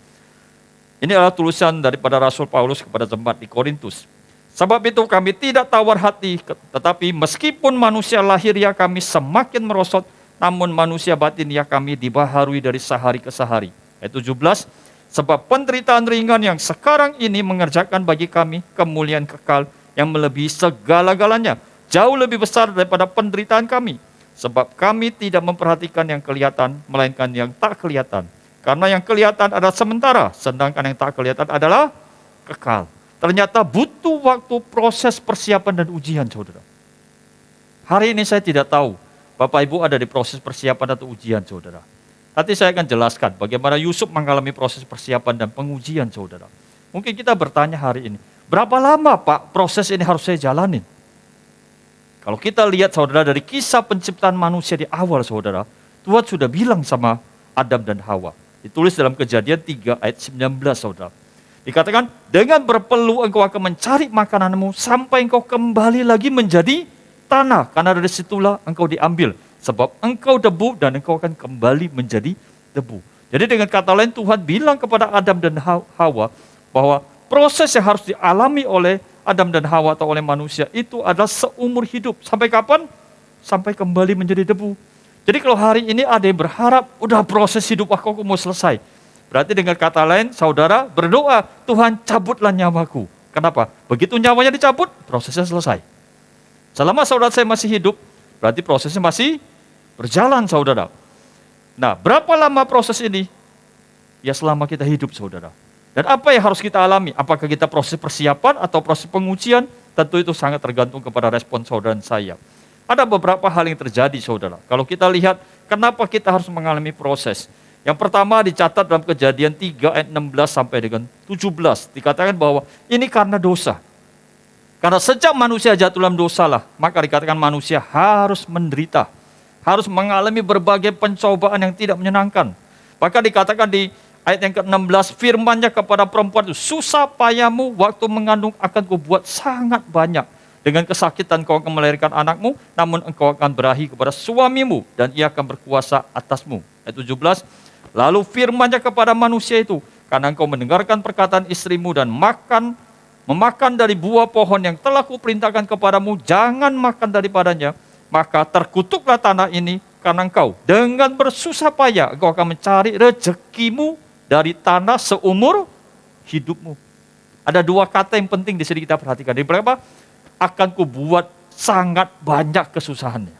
Ini adalah tulisan daripada Rasul Paulus kepada jemaat di Korintus. Sebab itu kami tidak tawar hati, tetapi meskipun manusia lahiriah kami semakin merosot, namun manusia batiniah kami dibaharui dari sehari ke sehari. Ayat 17, sebab penderitaan ringan yang sekarang ini mengerjakan bagi kami kemuliaan kekal yang melebihi segala-galanya, jauh lebih besar daripada penderitaan kami. Sebab kami tidak memperhatikan yang kelihatan, melainkan yang tak kelihatan. Karena yang kelihatan adalah sementara, sedangkan yang tak kelihatan adalah kekal. Ternyata butuh waktu proses persiapan dan ujian, saudara. Hari ini saya tidak tahu Bapak Ibu ada di proses persiapan atau ujian, saudara. Nanti saya akan jelaskan bagaimana Yusuf mengalami proses persiapan dan pengujian, saudara. Mungkin kita bertanya hari ini, berapa lama Pak proses ini harus saya jalanin? Kalau kita lihat, saudara, dari kisah penciptaan manusia di awal, saudara, Tuhan sudah bilang sama Adam dan Hawa. Ditulis dalam Kejadian 3 ayat 19, saudara. Dikatakan, dengan berpeluh engkau akan mencari makananmu sampai engkau kembali lagi menjadi tanah. Karena dari situlah engkau diambil. Sebab engkau debu dan engkau akan kembali menjadi debu. Jadi dengan kata lain Tuhan bilang kepada Adam dan Hawa bahwa proses yang harus dialami oleh Adam dan Hawa atau oleh manusia itu adalah seumur hidup. Sampai kapan? Sampai kembali menjadi debu. Jadi kalau hari ini ada yang berharap, udah proses hidup aku mau selesai. Berarti dengan kata lain, saudara berdoa, Tuhan cabutlah nyawaku. Kenapa? Begitu nyawanya dicabut, prosesnya selesai. Selama saudara saya masih hidup, berarti prosesnya masih berjalan, saudara. Nah, berapa lama proses ini? Ya selama kita hidup, saudara. Dan apa yang harus kita alami? Apakah kita proses persiapan atau proses pengujian? Tentu itu sangat tergantung kepada respon saudara dan saya. Ada beberapa hal yang terjadi, saudara. Kalau kita lihat, kenapa kita harus mengalami proses? Yang pertama dicatat dalam Kejadian 3 ayat 16 sampai dengan 17. Dikatakan bahwa ini karena dosa. Karena sejak manusia jatuh dalam dosa lah, maka dikatakan manusia harus menderita. Harus mengalami berbagai pencobaan yang tidak menyenangkan. Maka dikatakan di ayat yang ke-16, firman-Nya kepada perempuan itu, susah payahmu waktu mengandung akan kubuat sangat banyak. Dengan kesakitan kau akan melahirkan anakmu, namun engkau akan berahi kepada suamimu, dan ia akan berkuasa atasmu. Ayat 17, lalu firman-Nya kepada manusia itu, karena engkau mendengarkan perkataan istrimu dan memakan dari buah pohon yang telah kuperintahkan kepadamu, jangan makan daripadanya, maka terkutuklah tanah ini karena engkau. Dengan bersusah payah engkau akan mencari rezekimu dari tanah seumur hidupmu. Ada dua kata yang penting di sini kita perhatikan. Di berapa? Akan kubuat sangat banyak kesusahannya.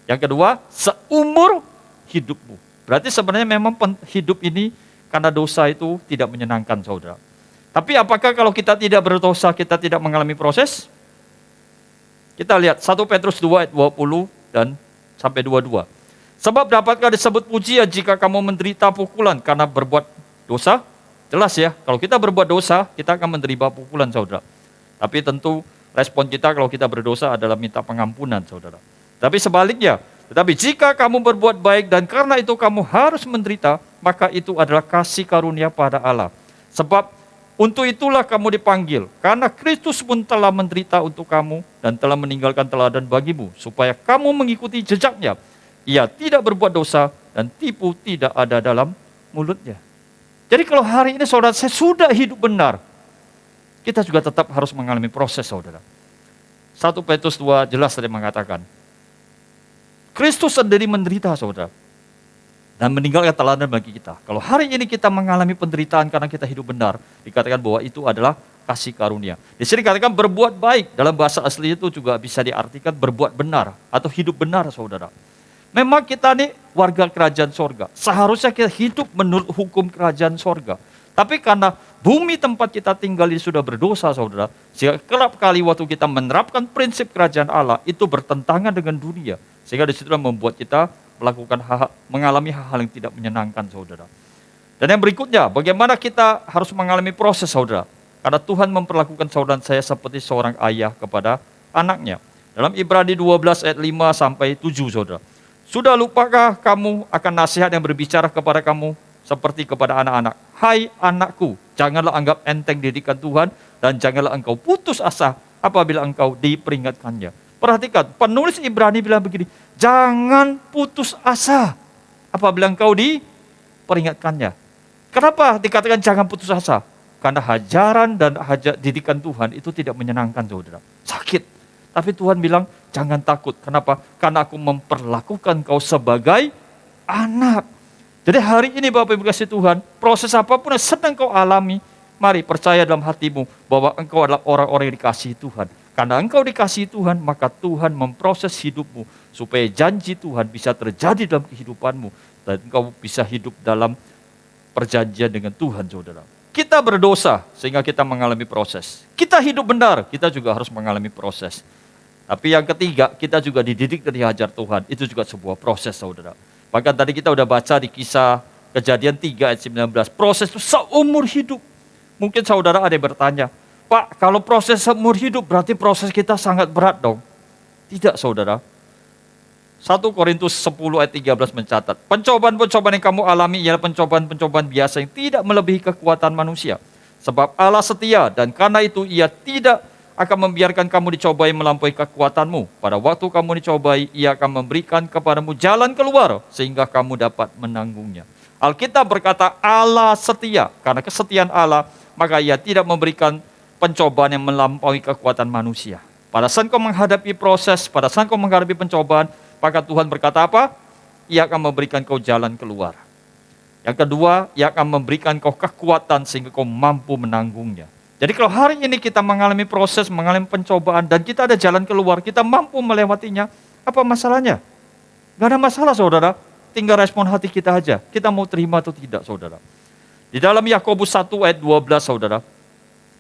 Yang kedua, seumur hidupmu. Berarti sebenarnya memang hidup ini karena dosa itu tidak menyenangkan, saudara. Tapi apakah kalau kita tidak berdosa, kita tidak mengalami proses? Kita lihat 1 Petrus 2 ayat 20 dan sampai 22. Sebab dapatkah disebut pujian jika kamu menderita pukulan karena berbuat dosa? Jelas ya, kalau kita berbuat dosa, kita akan menderita pukulan, saudara. Tapi tentu respon kita kalau kita berdosa adalah minta pengampunan, saudara. Tapi sebaliknya, tetapi jika kamu berbuat baik dan karena itu kamu harus menderita, maka itu adalah kasih karunia pada Allah. Sebab untuk itulah kamu dipanggil, karena Kristus pun telah menderita untuk kamu dan telah meninggalkan teladan bagimu, supaya kamu mengikuti jejaknya. Ia tidak berbuat dosa dan tipu tidak ada dalam mulutnya. Jadi kalau hari ini saudara saya sudah hidup benar, kita juga tetap harus mengalami proses, saudara. 1 Petrus 2 jelas tadi mengatakan, Kristus sendiri menderita, saudara, dan meninggalkan teladan bagi kita. Kalau hari ini kita mengalami penderitaan karena kita hidup benar, dikatakan bahwa itu adalah kasih karunia. Di sini dikatakan berbuat baik, dalam bahasa asli itu juga bisa diartikan berbuat benar atau hidup benar, saudara. Memang kita ini warga kerajaan sorga. Seharusnya kita hidup menurut hukum kerajaan sorga. Tapi karena bumi tempat kita tinggal ini sudah berdosa, saudara, sehingga kerap kali waktu kita menerapkan prinsip kerajaan Allah, itu bertentangan dengan dunia. Sehingga disitulah membuat kita mengalami hal-hal yang tidak menyenangkan, saudara. Dan yang berikutnya, bagaimana kita harus mengalami proses, saudara. Karena Tuhan memperlakukan saudara saya seperti seorang ayah kepada anaknya. Dalam Ibrani 12 ayat 5 sampai 7, saudara. Sudah lupakah kamu akan nasihat yang berbicara kepada kamu seperti kepada anak-anak? Hai anakku, janganlah anggap enteng didikan Tuhan dan janganlah engkau putus asa apabila engkau diperingatkannya. Perhatikan, penulis Ibrani bilang begini, jangan putus asa apabila engkau diperingatkannya. Kenapa dikatakan jangan putus asa? Karena hajaran dan didikan Tuhan itu tidak menyenangkan, saudara. Sakit. Tapi Tuhan bilang, jangan takut. Kenapa? Karena aku memperlakukan kau sebagai anak. Jadi hari ini Bapak Ibu kasih Tuhan, proses apapun yang sedang kau alami, mari percaya dalam hatimu bahwa engkau adalah orang-orang yang dikasihi Tuhan. Karena engkau dikasihi Tuhan, maka Tuhan memproses hidupmu supaya janji Tuhan bisa terjadi dalam kehidupanmu dan engkau bisa hidup dalam perjanjian dengan Tuhan, saudara. Kita berdosa sehingga kita mengalami proses. Kita hidup benar, kita juga harus mengalami proses. Tapi yang ketiga, kita juga dididik dan diajar Tuhan. Itu juga sebuah proses, saudara. Bahkan tadi kita udah baca di Kisah Kejadian 3 ayat 19. Proses itu seumur hidup. Mungkin saudara ada yang bertanya, Pak, kalau proses seumur hidup berarti proses kita sangat berat dong. Tidak, saudara. 1 Korintus 10 ayat 13 mencatat, pencobaan-pencobaan yang kamu alami ialah pencobaan-pencobaan biasa yang tidak melebihi kekuatan manusia. Sebab Allah setia dan karena itu ia tidak akan membiarkan kamu dicobai melampaui kekuatanmu. Pada waktu kamu dicobai, ia akan memberikan kepadamu jalan keluar sehingga kamu dapat menanggungnya. Alkitab berkata Allah setia, karena kesetiaan Allah, maka ia tidak memberikan pencobaan yang melampaui kekuatan manusia. Pada saat kau menghadapi proses, pada saat kau menghadapi pencobaan, maka Tuhan berkata apa? Ia akan memberikan kau jalan keluar. Yang kedua, ia akan memberikan kau kekuatan sehingga kau mampu menanggungnya. Jadi kalau hari ini kita mengalami proses, mengalami pencobaan, dan kita ada jalan keluar, kita mampu melewatinya, apa masalahnya? Gak ada masalah, saudara. Tinggal respon hati kita aja. Kita mau terima atau tidak, saudara. Di dalam Yakobus 1 ayat 12, saudara,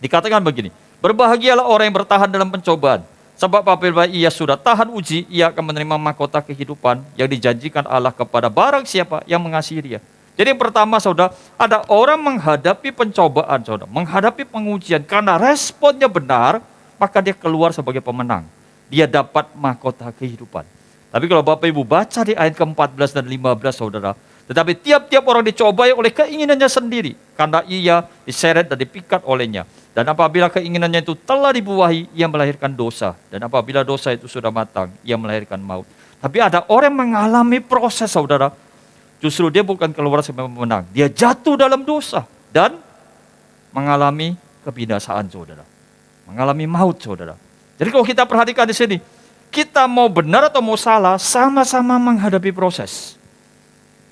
dikatakan begini, berbahagialah orang yang bertahan dalam pencobaan. Sebab apabila ia sudah tahan uji, ia akan menerima mahkota kehidupan yang dijanjikan Allah kepada barang siapa yang mengasihi dia. Jadi yang pertama, saudara, ada orang menghadapi pencobaan, saudara, menghadapi pengujian, karena responnya benar, maka dia keluar sebagai pemenang. Dia dapat mahkota kehidupan. Tapi kalau Bapak Ibu baca di ayat ke-14 dan 15, saudara, tetapi tiap-tiap orang dicobai oleh keinginannya sendiri, karena ia diseret dan dipikat olehnya. Dan apabila keinginannya itu telah dibuahi, ia melahirkan dosa. Dan apabila dosa itu sudah matang, ia melahirkan maut. Tapi ada orang yang mengalami proses, saudara. Justru dia bukan keluar sebagai pemenang. Dia jatuh dalam dosa dan mengalami kebinasaan, saudara. Mengalami maut, saudara. Jadi kalau kita perhatikan di sini, kita mau benar atau mau salah, sama-sama menghadapi proses.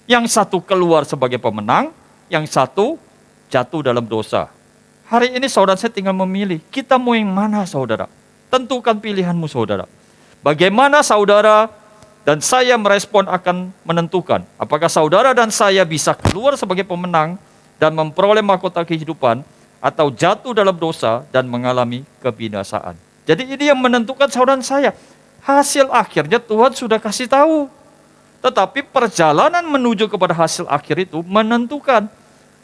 Yang satu keluar sebagai pemenang, yang satu jatuh dalam dosa. Hari ini saudara saya tinggal memilih, kita mau yang mana, saudara? Tentukan pilihanmu, saudara. Bagaimana saudara dan saya merespon akan menentukan apakah saudara dan saya bisa keluar sebagai pemenang dan memperoleh mahkota kehidupan, atau jatuh dalam dosa dan mengalami kebinasaan. Jadi ini yang menentukan saudara dan saya. Hasil akhirnya Tuhan sudah kasih tahu. Tetapi perjalanan menuju kepada hasil akhir itu menentukan.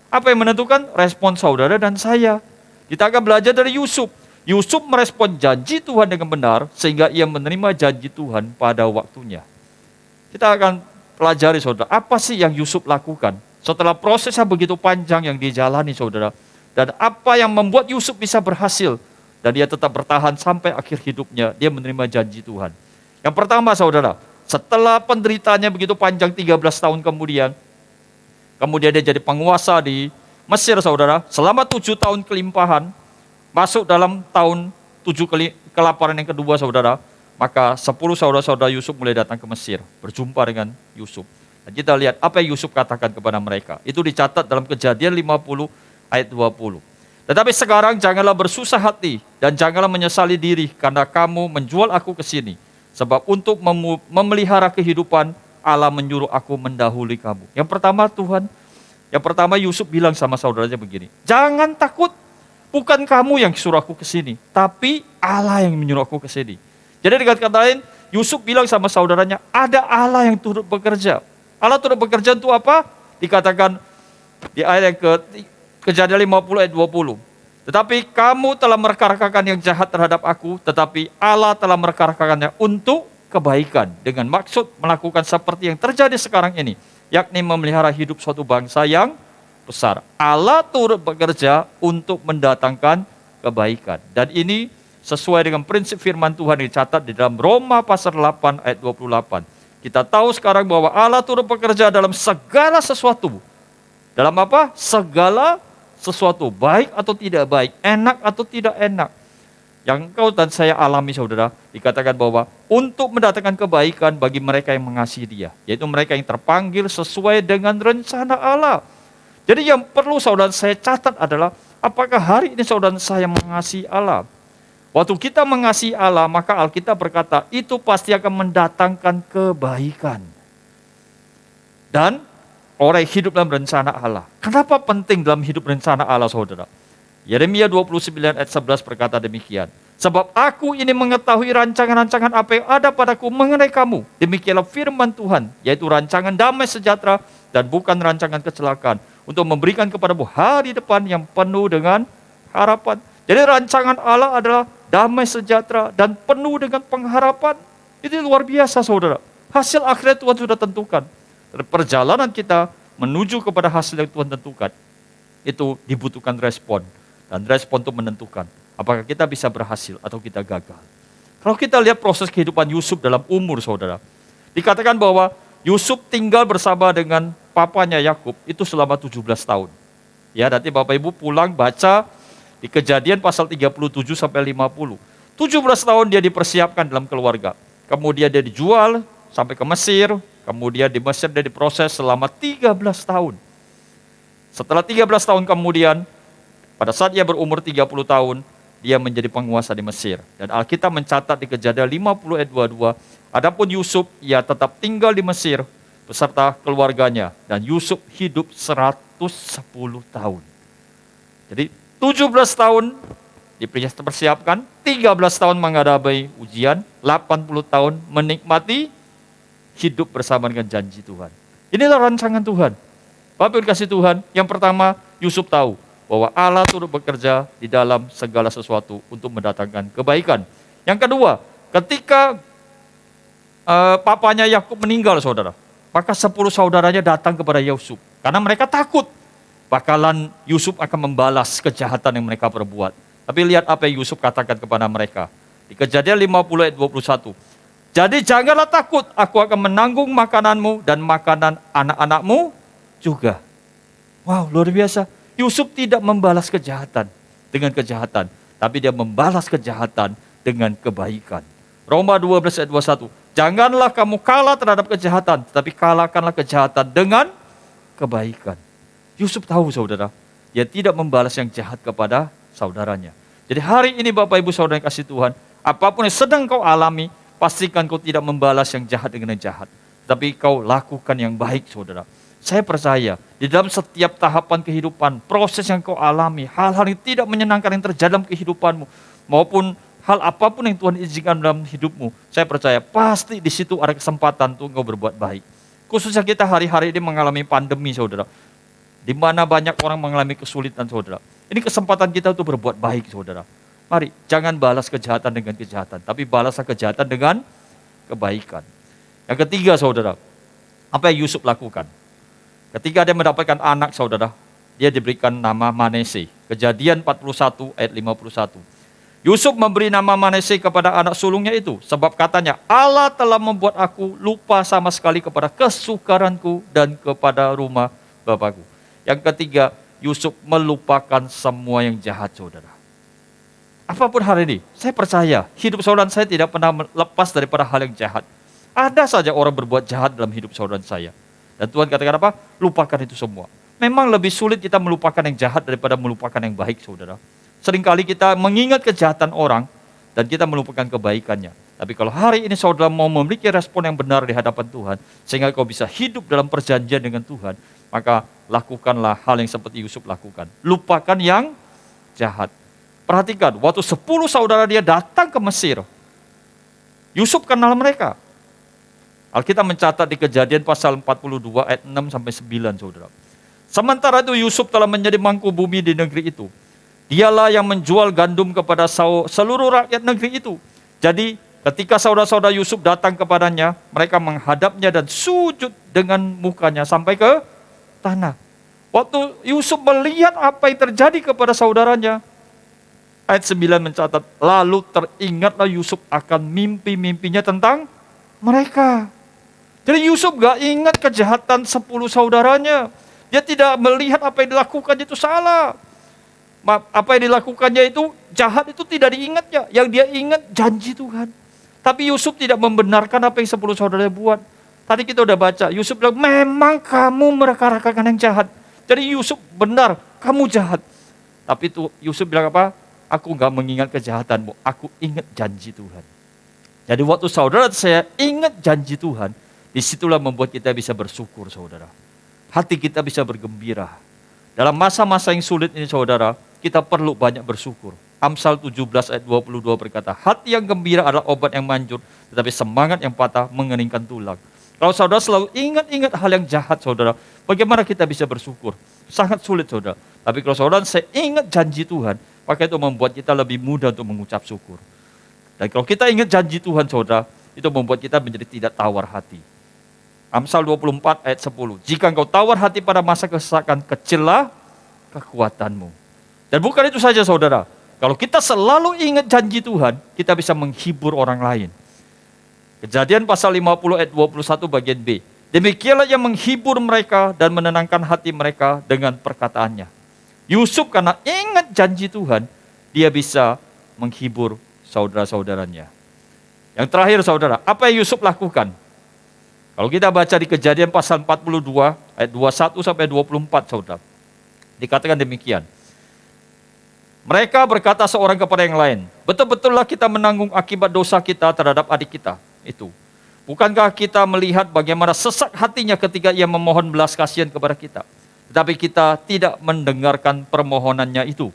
Apa yang menentukan? Respon saudara dan saya. Kita akan belajar dari Yusuf. Yusuf merespon janji Tuhan dengan benar, sehingga ia menerima janji Tuhan pada waktunya. Kita akan pelajari, saudara, apa sih yang Yusuf lakukan setelah prosesnya begitu panjang yang dijalani, saudara. Dan apa yang membuat Yusuf bisa berhasil. Dan dia tetap bertahan sampai akhir hidupnya, dia menerima janji Tuhan. Yang pertama, saudara, setelah penderitaannya begitu panjang 13 tahun kemudian dia jadi penguasa di Mesir, saudara. Selama 7 tahun kelimpahan, masuk dalam tahun 7 kelaparan yang kedua, saudara. Maka 10 saudara-saudara Yusuf mulai datang ke Mesir, berjumpa dengan Yusuf. Dan kita lihat apa yang Yusuf katakan kepada mereka. Itu dicatat dalam Kejadian 50 ayat 20. Tetapi sekarang janganlah bersusah hati dan janganlah menyesali diri karena kamu menjual aku ke sini. Sebab untuk memelihara kehidupan, Allah menyuruh aku mendahului kamu. Yang pertama Yusuf bilang sama saudaranya begini, jangan takut, bukan kamu yang suruh aku ke sini, tapi Allah yang menyuruh aku ke sini. Jadi dengan kata lain, Yusuf bilang sama saudaranya, ada Allah yang turut bekerja. Allah turut bekerja untuk apa? Dikatakan di ayat yang Kejadian 50 ayat 20. Tetapi kamu telah merekarakakan yang jahat terhadap aku, tetapi Allah telah merekarakakannya untuk kebaikan, dengan maksud melakukan seperti yang terjadi sekarang ini, yakni memelihara hidup suatu bangsa yang besar. Allah turut bekerja untuk mendatangkan kebaikan. Dan ini sesuai dengan prinsip firman Tuhan yang dicatat di dalam Roma pasal 8 ayat 28. Kita tahu sekarang bahwa Allah turut bekerja dalam segala sesuatu. Dalam apa? Segala sesuatu, baik atau tidak baik, enak atau tidak enak. Yang engkau dan saya alami, saudara, dikatakan bahwa untuk mendatangkan kebaikan bagi mereka yang mengasihi Dia, yaitu mereka yang terpanggil sesuai dengan rencana Allah. Jadi yang perlu saudara saya catat adalah, apakah hari ini saudara saya mengasihi Allah? Waktu kita mengasihi Allah, maka Alkitab berkata, itu pasti akan mendatangkan kebaikan. Dan orang yang hidup dalam rencana Allah. Kenapa penting dalam hidup rencana Allah, saudara? Yeremia 29 ayat 11 berkata demikian. Sebab aku ini mengetahui rancangan-rancangan apa yang ada padaku mengenai kamu. Demikianlah firman Tuhan, yaitu rancangan damai sejahtera dan bukan rancangan kecelakaan. Untuk memberikan kepadamu hari depan yang penuh dengan harapan. Jadi rancangan Allah adalah damai sejahtera dan penuh dengan pengharapan. Itu luar biasa, saudara. Hasil akhirnya Tuhan sudah tentukan. Perjalanan kita menuju kepada hasil yang Tuhan tentukan, itu dibutuhkan respon. Dan respon itu menentukan apakah kita bisa berhasil atau kita gagal. Kalau kita lihat proses kehidupan Yusuf dalam umur, saudara, dikatakan bahwa Yusuf tinggal bersama dengan papanya Yakub itu selama 17 tahun. Ya, nanti Bapak Ibu pulang baca di Kejadian pasal 37 sampai 50. 17 tahun dia dipersiapkan dalam keluarga. Kemudian dia dijual sampai ke Mesir. Kemudian di Mesir dia diproses selama 13 tahun. Setelah 13 tahun kemudian, pada saat dia berumur 30 tahun, dia menjadi penguasa di Mesir. Dan Alkitab mencatat di Kejadian 50 ayat 22, adapun Yusuf, ia tetap tinggal di Mesir beserta keluarganya. Dan Yusuf hidup 110 tahun. Jadi 17 tahun dipersiapkan, 13 tahun menghadapi ujian, 80 tahun menikmati hidup bersama dengan janji Tuhan. Inilah rancangan Tuhan. Bapak kasih Tuhan, yang pertama Yusuf tahu bahwa Allah turut bekerja di dalam segala sesuatu untuk mendatangkan kebaikan. Yang kedua, ketika papanya Yakub meninggal, saudara, maka 10 saudaranya datang kepada Yusuf. Karena mereka takut bakalan Yusuf akan membalas kejahatan yang mereka perbuat. Tapi lihat apa yang Yusuf katakan kepada mereka. Di Kejadian 50 ayat 21. Jadi janganlah takut, aku akan menanggung makananmu dan makanan anak-anakmu juga. Wow, luar biasa. Yusuf tidak membalas kejahatan dengan kejahatan, tapi dia membalas kejahatan dengan kebaikan. Roma 12 ayat 21. Janganlah kamu kalah terhadap kejahatan, tetapi kalahkanlah kejahatan dengan kebaikan. Yusuf tahu, saudara, dia tidak membalas yang jahat kepada saudaranya. Jadi hari ini Bapak Ibu Saudara yang kasih Tuhan, apapun yang sedang kau alami, pastikan kau tidak membalas yang jahat dengan yang jahat, tapi kau lakukan yang baik, saudara. Saya percaya di dalam setiap tahapan kehidupan, proses yang kau alami, hal-hal yang tidak menyenangkan yang terjadi dalam kehidupanmu, maupun hal apapun yang Tuhan izinkan dalam hidupmu, saya percaya pasti di situ ada kesempatan untuk engkau berbuat baik. Khususnya kita hari-hari ini mengalami pandemi, saudara, di mana banyak orang mengalami kesulitan, saudara. Ini kesempatan kita untuk berbuat baik, saudara. Mari, jangan balas kejahatan dengan kejahatan, tapi balaslah kejahatan dengan kebaikan. Yang ketiga, saudara, apa yang Yusuf lakukan? Ketika dia mendapatkan anak, saudara, dia diberikan nama Manase. Kejadian 41 ayat 51. Yusuf memberi nama Manase kepada anak sulungnya itu, sebab katanya, Allah telah membuat aku lupa sama sekali kepada kesukaranku dan kepada rumah bapakku. Yang ketiga, Yusuf melupakan semua yang jahat, saudara. Apapun hari ini, saya percaya hidup saudara saya tidak pernah lepas daripada hal yang jahat. Ada saja orang berbuat jahat dalam hidup saudara saya. Dan Tuhan katakan apa? Lupakan itu semua. Memang lebih sulit kita melupakan yang jahat daripada melupakan yang baik, saudara. Seringkali kita mengingat kejahatan orang dan kita melupakan kebaikannya. Tapi kalau hari ini saudara mau memiliki respon yang benar di hadapan Tuhan, sehingga kau bisa hidup dalam perjanjian dengan Tuhan, maka lakukanlah hal yang seperti Yusuf lakukan. Lupakan yang jahat. Perhatikan, waktu 10 saudara dia datang ke Mesir, Yusuf kenal mereka. Alkitab mencatat di Kejadian pasal 42 ayat 6 sampai 9, saudara. Sementara itu Yusuf telah menjadi mangku bumi di negeri itu. Dialah yang menjual gandum kepada seluruh rakyat negeri itu. Jadi ketika saudara-saudara Yusuf datang kepadanya, mereka menghadapnya dan sujud dengan mukanya sampai ke tanah. Waktu Yusuf melihat apa yang terjadi kepada saudaranya, ayat 9 mencatat, lalu teringatlah Yusuf akan mimpi-mimpinya tentang mereka. Jadi Yusuf gak ingat kejahatan 10 saudaranya. Dia tidak melihat apa yang dilakukannya itu salah. Apa yang dilakukannya itu jahat, itu tidak diingatnya. Yang dia ingat janji Tuhan. Tapi Yusuf tidak membenarkan apa yang 10 saudaranya buat. Tadi kita udah baca, Yusuf bilang, memang kamu mereka-rekakan yang jahat. Jadi Yusuf benar, kamu jahat. Tapi itu Yusuf bilang apa? Aku gak mengingat kejahatanmu, aku ingat janji Tuhan. Jadi waktu saudara saya ingat janji Tuhan, disitulah membuat kita bisa bersyukur, saudara. hati kita bisa bergembira. Dalam masa-masa yang sulit ini saudara, kita perlu banyak bersyukur. Amsal 17 ayat 22 berkata, hati yang gembira adalah obat yang manjur, tetapi semangat yang patah mengeringkan tulang. Kalau saudara selalu ingat-ingat hal yang jahat saudara, bagaimana kita bisa bersyukur? Sangat sulit saudara. Tapi kalau saudara saya ingat janji Tuhan, maka itu membuat kita lebih mudah untuk mengucap syukur. Dan kalau kita ingat janji Tuhan saudara, itu membuat kita menjadi tidak tawar hati. Amsal 24 ayat 10. Jika engkau tawar hati pada masa kesesakan, kecillah kekuatanmu. Dan bukan itu saja saudara. Kalau kita selalu ingat janji Tuhan, kita bisa menghibur orang lain. Kejadian pasal 50 ayat 21 bagian B. Demikianlah yang menghibur mereka dan menenangkan hati mereka dengan perkataannya. Yusuf karena ingat janji Tuhan, dia bisa menghibur saudara-saudaranya. Yang terakhir saudara, apa yang Yusuf lakukan? Kalau kita baca di Kejadian pasal 42 ayat 21 sampai 24 saudara. Dikatakan demikian. Mereka berkata seorang kepada yang lain, betul-betullah kita menanggung akibat dosa kita terhadap adik kita. Itu. Bukankah kita melihat bagaimana sesak hatinya ketika ia memohon belas kasihan kepada kita? Tetapi kita tidak mendengarkan permohonannya itu.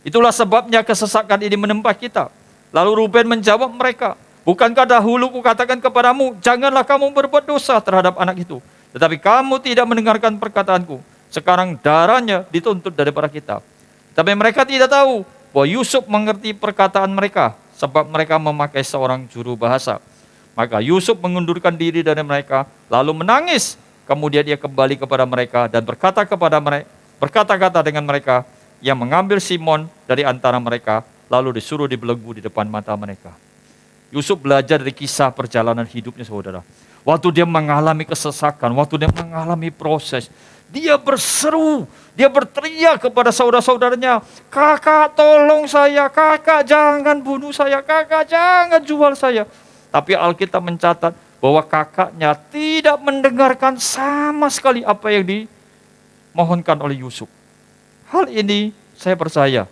Itulah sebabnya kesesakan ini menempa kita. Lalu Ruben menjawab mereka, bukankah dahulu kukatakan kepadamu, janganlah kamu berbuat dosa terhadap anak itu. Tetapi kamu tidak mendengarkan perkataanku. Sekarang darahnya dituntut daripada kita. Tapi mereka tidak tahu bahwa Yusuf mengerti perkataan mereka, sebab mereka memakai seorang juru bahasa. Maka Yusuf mengundurkan diri dari mereka, lalu menangis. Kemudian dia kembali kepada mereka dan berkata-kata dengan mereka, yang mengambil Simon dari antara mereka, lalu disuruh dibelenggu di depan mata mereka. Yusuf belajar dari kisah perjalanan hidupnya saudara. Waktu dia mengalami kesesakan, waktu dia mengalami proses, dia berseru, dia berteriak kepada saudara-saudaranya, kakak tolong saya, kakak jangan bunuh saya, kakak jangan jual saya. Tapi Alkitab mencatat bahwa kakaknya tidak mendengarkan sama sekali apa yang dimohonkan oleh Yusuf. Hal ini saya percaya,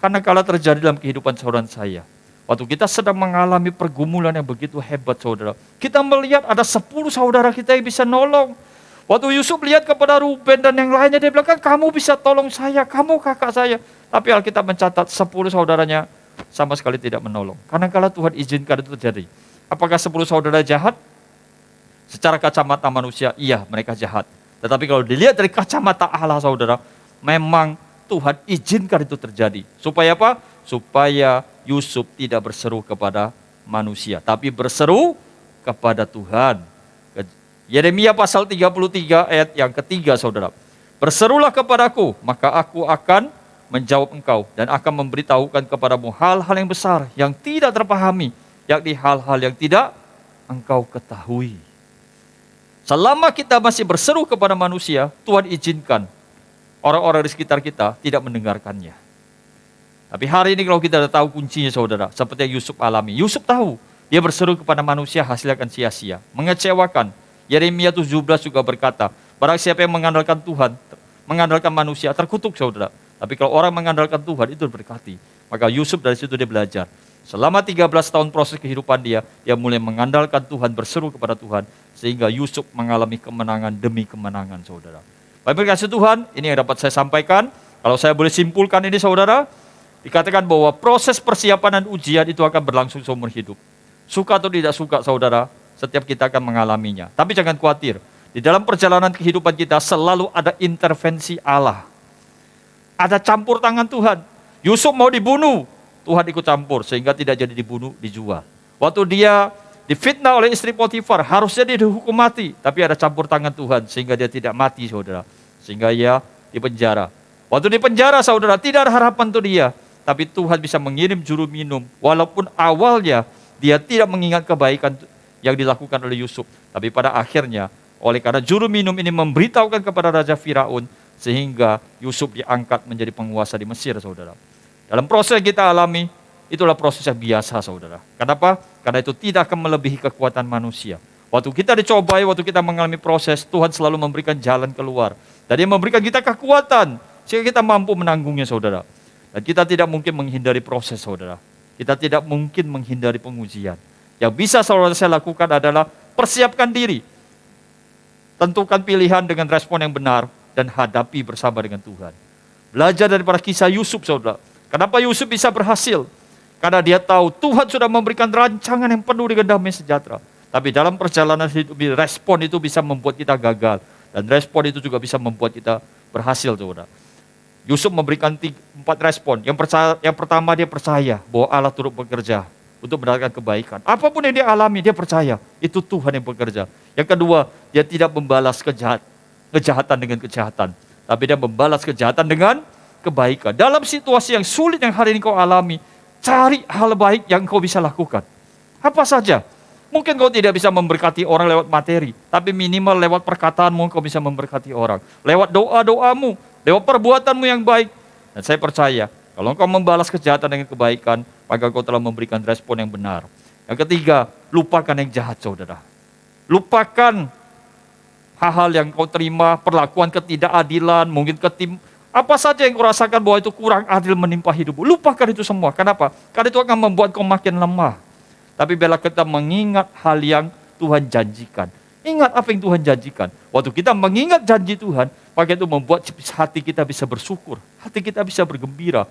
karena kala terjadi dalam kehidupan saudara saya. Waktu kita sedang mengalami pergumulan yang begitu hebat saudara, kita melihat ada 10 saudara kita yang bisa nolong. Waktu Yusuf lihat kepada Ruben dan yang lainnya, dia bilang, kan kamu bisa tolong saya, kamu kakak saya. Tapi Alkitab mencatat 10 saudaranya sama sekali tidak menolong. Karena kalau Tuhan izinkan itu terjadi. Apakah 10 saudara jahat? Secara kacamata manusia, iya mereka jahat. Tetapi kalau dilihat dari kacamata Allah saudara, memang Tuhan izinkan itu terjadi. Supaya apa? Supaya Yusuf tidak berseru kepada manusia, tapi berseru kepada Tuhan. Yeremia pasal 33 ayat yang ketiga saudara. Berserulah kepadaku, maka aku akan menjawab engkau dan akan memberitahukan kepadamu hal-hal yang besar yang tidak terpahami, yakni hal-hal yang tidak engkau ketahui. Selama kita masih berseru kepada manusia, Tuhan izinkan orang-orang di sekitar kita tidak mendengarkannya. Tapi hari ini kalau kita sudah tahu kuncinya saudara, seperti yang Yusuf alami. Yusuf tahu, dia berseru kepada manusia hasilnya akan sia-sia, mengecewakan. Yeremia 17 juga berkata, barang siapa yang mengandalkan Tuhan, mengandalkan manusia, terkutuk saudara. Tapi kalau orang mengandalkan Tuhan, itu berkati. Maka Yusuf dari situ dia belajar. Selama 13 tahun proses kehidupan dia mulai mengandalkan Tuhan, berseru kepada Tuhan. Sehingga Yusuf mengalami kemenangan demi kemenangan saudara. Bapak kasih Tuhan, ini yang dapat saya sampaikan. Kalau saya boleh simpulkan ini saudara, dikatakan bahwa proses persiapan dan ujian itu akan berlangsung seumur hidup. Suka atau tidak suka saudara, setiap kita akan mengalaminya. Tapi jangan khawatir, di dalam perjalanan kehidupan kita selalu ada intervensi Allah. Ada campur tangan Tuhan. Yusuf mau dibunuh, Tuhan ikut campur sehingga tidak jadi dibunuh, dijual. Waktu dia difitnah oleh istri Potifar, harusnya dia dihukum mati, tapi ada campur tangan Tuhan sehingga dia tidak mati saudara. Sehingga ia dipenjara. Waktu dipenjara saudara, tidak ada harapan untuk dia. Tapi Tuhan bisa mengirim juru minum, walaupun awalnya dia tidak mengingat kebaikan yang dilakukan oleh Yusuf. Tapi pada akhirnya, oleh karena juru minum ini memberitahukan kepada Raja Firaun, sehingga Yusuf diangkat menjadi penguasa di Mesir, saudara. Dalam proses yang kita alami, itulah proses yang biasa, saudara. Kenapa? Karena itu tidak akan melebihi kekuatan manusia. Waktu kita dicobai, waktu kita mengalami proses, Tuhan selalu memberikan jalan keluar. Dan Dia memberikan kita kekuatan, sehingga kita mampu menanggungnya, saudara. Dan kita tidak mungkin menghindari proses, saudara. Kita tidak mungkin menghindari pengujian. Yang bisa saudara saya lakukan adalah persiapkan diri. Tentukan pilihan dengan respon yang benar dan hadapi bersama dengan Tuhan. Belajar daripada kisah Yusuf, saudara. Kenapa Yusuf bisa berhasil? Karena dia tahu Tuhan sudah memberikan rancangan yang penuh dengan damai sejahtera. Tapi dalam perjalanan hidup, respon itu bisa membuat kita gagal. Dan respon itu juga bisa membuat kita berhasil, saudara. Yusuf memberikan 4 respon. Yang pertama, dia percaya bahwa Allah turut bekerja untuk mendapatkan kebaikan. Apapun yang dia alami, dia percaya itu Tuhan yang bekerja. Yang kedua, dia tidak membalas kejahatan dengan kejahatan, tapi dia membalas kejahatan dengan kebaikan. Dalam situasi yang sulit yang hari ini kau alami, cari hal baik yang kau bisa lakukan. Apa saja. Mungkin kau tidak bisa memberkati orang lewat materi, tapi minimal lewat perkataanmu kau bisa memberkati orang. Lewat doa-doamu, lewat perbuatanmu yang baik. Dan saya percaya, kalau engkau membalas kejahatan dengan kebaikan, maka engkau telah memberikan respon yang benar. Yang ketiga, lupakan yang jahat, saudara. Lupakan hal-hal yang kau terima, perlakuan ketidakadilan, mungkin apa saja yang kau rasakan bahwa itu kurang adil menimpa hidupmu. Lupakan itu semua. Kenapa? Karena itu akan membuat kau makin lemah. Tapi bila kita mengingat hal yang Tuhan janjikan. Ingat apa yang Tuhan janjikan. Waktu kita mengingat janji Tuhan, maka itu membuat hati kita bisa bersyukur. Hati kita bisa bergembira.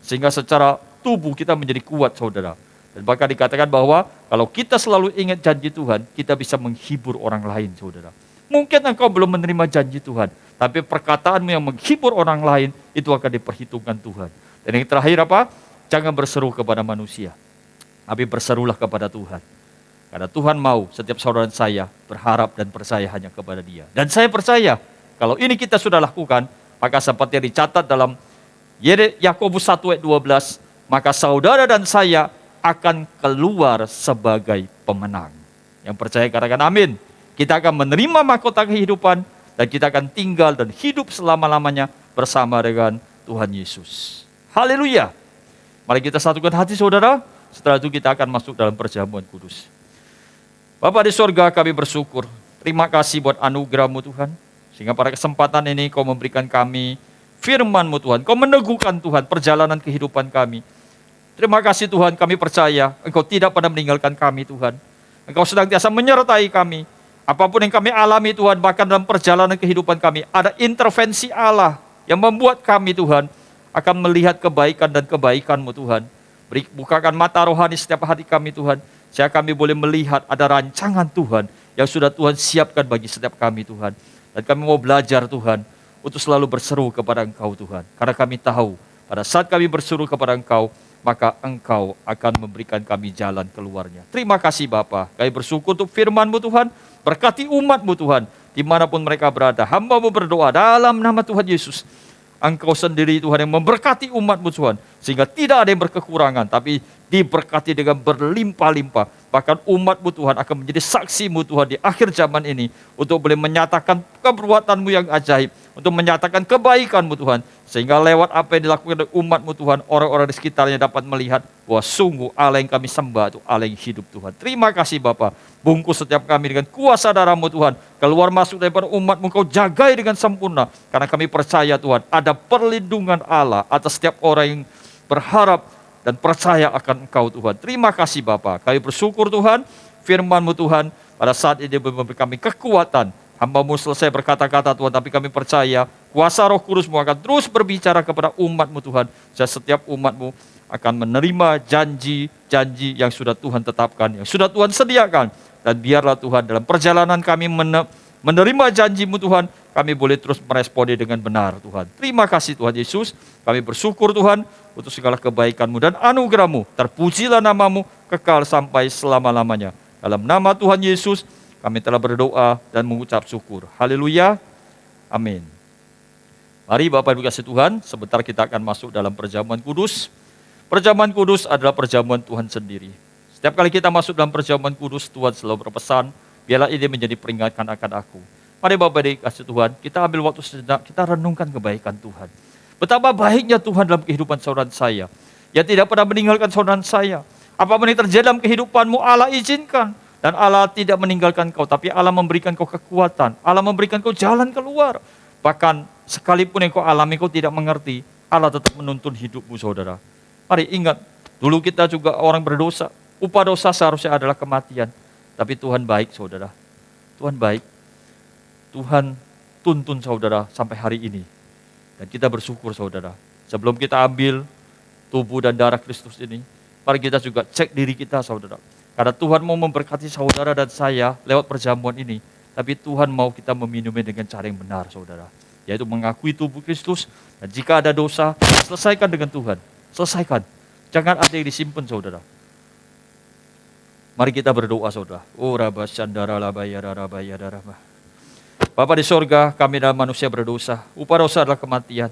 Sehingga secara tubuh kita menjadi kuat, saudara. Dan bahkan dikatakan bahwa kalau kita selalu ingat janji Tuhan, kita bisa menghibur orang lain, saudara. Mungkin engkau belum menerima janji Tuhan, tapi perkataanmu yang menghibur orang lain, itu akan diperhitungkan Tuhan. Dan yang terakhir apa? Jangan berseru kepada manusia, tapi berserulah kepada Tuhan. Karena Tuhan mau setiap saudara saya berharap dan percaya hanya kepada Dia. Dan saya percaya, kalau ini kita sudah lakukan, maka seperti yang dicatat dalam Yakobus 1 ayat 12, maka saudara dan saya akan keluar sebagai pemenang. Yang percaya katakan amin. Kita akan menerima mahkota kehidupan dan kita akan tinggal dan hidup selama-lamanya bersama dengan Tuhan Yesus. Haleluya. Mari kita satukan hati, saudara. Setelah itu kita akan masuk dalam perjamuan kudus. Bapa di sorga, kami bersyukur. Terima kasih buat anugerah-Mu Tuhan. Sehingga pada kesempatan ini Kau memberikan kami firman-Mu Tuhan. Kau meneguhkan Tuhan perjalanan kehidupan kami. Terima kasih Tuhan, kami percaya Engkau tidak pernah meninggalkan kami Tuhan. Engkau senantiasa menyertai kami. Apapun yang kami alami Tuhan, bahkan dalam perjalanan kehidupan kami, ada intervensi Allah yang membuat kami Tuhan akan melihat kebaikan dan kebaikan-Mu Tuhan. Bukakan mata rohani setiap hari kami Tuhan, sehingga kami boleh melihat ada rancangan Tuhan yang sudah Tuhan siapkan bagi setiap kami Tuhan. Dan kami mau belajar Tuhan untuk selalu berseru kepada Engkau Tuhan. Karena kami tahu pada saat kami berseru kepada Engkau, maka Engkau akan memberikan kami jalan keluarnya. Terima kasih Bapa. Kami bersyukur untuk firman-Mu Tuhan. Berkati umat-Mu Tuhan, dimanapun mereka berada. Hamba-Mu berdoa dalam nama Tuhan Yesus. Engkau sendiri Tuhan yang memberkati umat-Mu Tuhan. Sehingga tidak ada yang berkekurangan, tapi diberkati dengan berlimpah-limpah. Bahkan umat-Mu Tuhan akan menjadi saksi-Mu Tuhan di akhir zaman ini. Untuk boleh menyatakan perbuatan-Mu yang ajaib. Untuk menyatakan kebaikan-Mu Tuhan. Sehingga lewat apa yang dilakukan oleh umat-Mu Tuhan, orang-orang di sekitarnya dapat melihat bahwa sungguh Allah yang kami sembah itu Allah yang hidup Tuhan. Terima kasih Bapa. Bungkus setiap kami dengan kuasa darah-Mu Tuhan. Keluar masuk daripada umat-Mu Kau jagai dengan sempurna. Karena kami percaya Tuhan, ada perlindungan Allah atas setiap orang yang berharap dan percaya akan Engkau Tuhan. Terima kasih Bapa. Kami bersyukur Tuhan, firman-Mu Tuhan pada saat ini memberi kami kekuatan. Hamba-Mu selesai berkata-kata Tuhan, tapi kami percaya kuasa Roh Kudus-Mu akan terus berbicara kepada umat-Mu Tuhan. Dan setiap umat-Mu akan menerima janji-janji yang sudah Tuhan tetapkan, yang sudah Tuhan sediakan. Dan biarlah Tuhan dalam perjalanan kami menerima janji-Mu Tuhan, kami boleh terus meresponi dengan benar Tuhan. Terima kasih Tuhan Yesus. Kami bersyukur Tuhan untuk segala kebaikan-Mu dan anugerah-Mu. Terpujilah nama-Mu kekal sampai selama-lamanya. Dalam nama Tuhan Yesus, kami telah berdoa dan mengucap syukur. Haleluya. Amin. Mari Bapak Ibu kasih Tuhan, sebentar kita akan masuk dalam perjamuan kudus. Perjamuan kudus adalah perjamuan Tuhan sendiri. Setiap kali kita masuk dalam perjamuan kudus, Tuhan selalu berpesan, biarlah ini menjadi peringatan akan aku. Mari Bapak Ibu kasih Tuhan, kita ambil waktu sejenak, kita renungkan kebaikan Tuhan. Betapa baiknya Tuhan dalam kehidupan saudara saya. Yang tidak pernah meninggalkan saudara saya. Apapun yang terjadi dalam kehidupanmu, Allah izinkan. Dan Allah tidak meninggalkan kau, tapi Allah memberikan kau kekuatan. Allah memberikan kau jalan keluar. Bahkan sekalipun yang kau alami, kau tidak mengerti, Allah tetap menuntun hidupmu saudara. Mari ingat, dulu kita juga orang berdosa. Upah dosa seharusnya adalah kematian. Tapi Tuhan baik saudara. Tuhan baik. Tuhan tuntun saudara sampai hari ini. Dan kita bersyukur saudara. Sebelum kita ambil tubuh dan darah Kristus ini, mari kita juga cek diri kita saudara. Karena Tuhan mau memberkati saudara dan saya lewat perjamuan ini. Tapi Tuhan mau kita meminumnya dengan cara yang benar saudara. Yaitu mengakui tubuh Kristus. Dan jika ada dosa, selesaikan dengan Tuhan. Selesaikan. Jangan ada yang disimpan saudara. Mari kita berdoa saudara. Oh Rabba Shandara Labayara Rabayara Rabba. Bapa di sorga, kami adalah manusia berdosa. Upah dosa adalah kematian.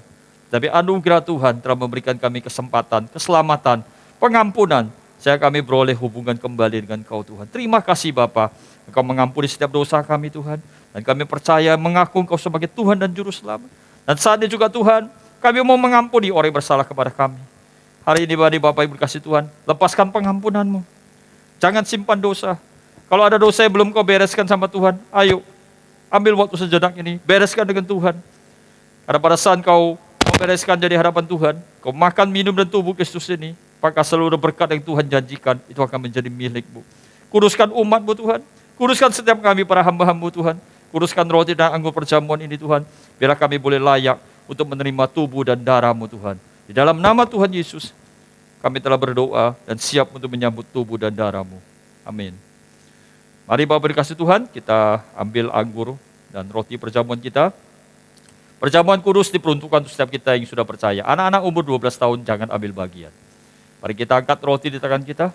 Tapi anugerah Tuhan telah memberikan kami kesempatan, keselamatan, pengampunan. Saya kami beroleh hubungan kembali dengan Kau Tuhan. Terima kasih Bapa. Engkau mengampuni setiap dosa kami Tuhan. Dan kami percaya mengaku Engkau sebagai Tuhan dan Juru Selamat. Dan saat ini juga Tuhan, kami mau mengampuni orang yang bersalah kepada kami. Hari ini Bapak Ibu kasih Tuhan, lepaskan pengampunan-Mu. Jangan simpan dosa. Kalau ada dosa yang belum Kau bereskan sama Tuhan, ayo ambil waktu sejenak ini, bereskan dengan Tuhan. Karena pada saat Kau membereskan jadi hadapan Tuhan, Kau makan, minum dan tubuh Kristus ini, maka seluruh berkat yang Tuhan janjikan itu akan menjadi milik-Mu. Kuduskan umat-Mu Tuhan, kuduskan setiap kami para hamba-Mu Tuhan, kuduskan roti dan anggur perjamuan ini Tuhan, biarlah kami boleh layak untuk menerima tubuh dan darah-Mu Tuhan. Di dalam nama Tuhan Yesus, kami telah berdoa dan siap untuk menyambut tubuh dan darah-Mu. Amin. Mari Bapak dikasih Tuhan, kita ambil anggur dan roti perjamuan kita. Perjamuan kudus diperuntukkan untuk setiap kita yang sudah percaya. Anak-anak umur 12 tahun jangan ambil bagian. Mari kita angkat roti di tangan kita.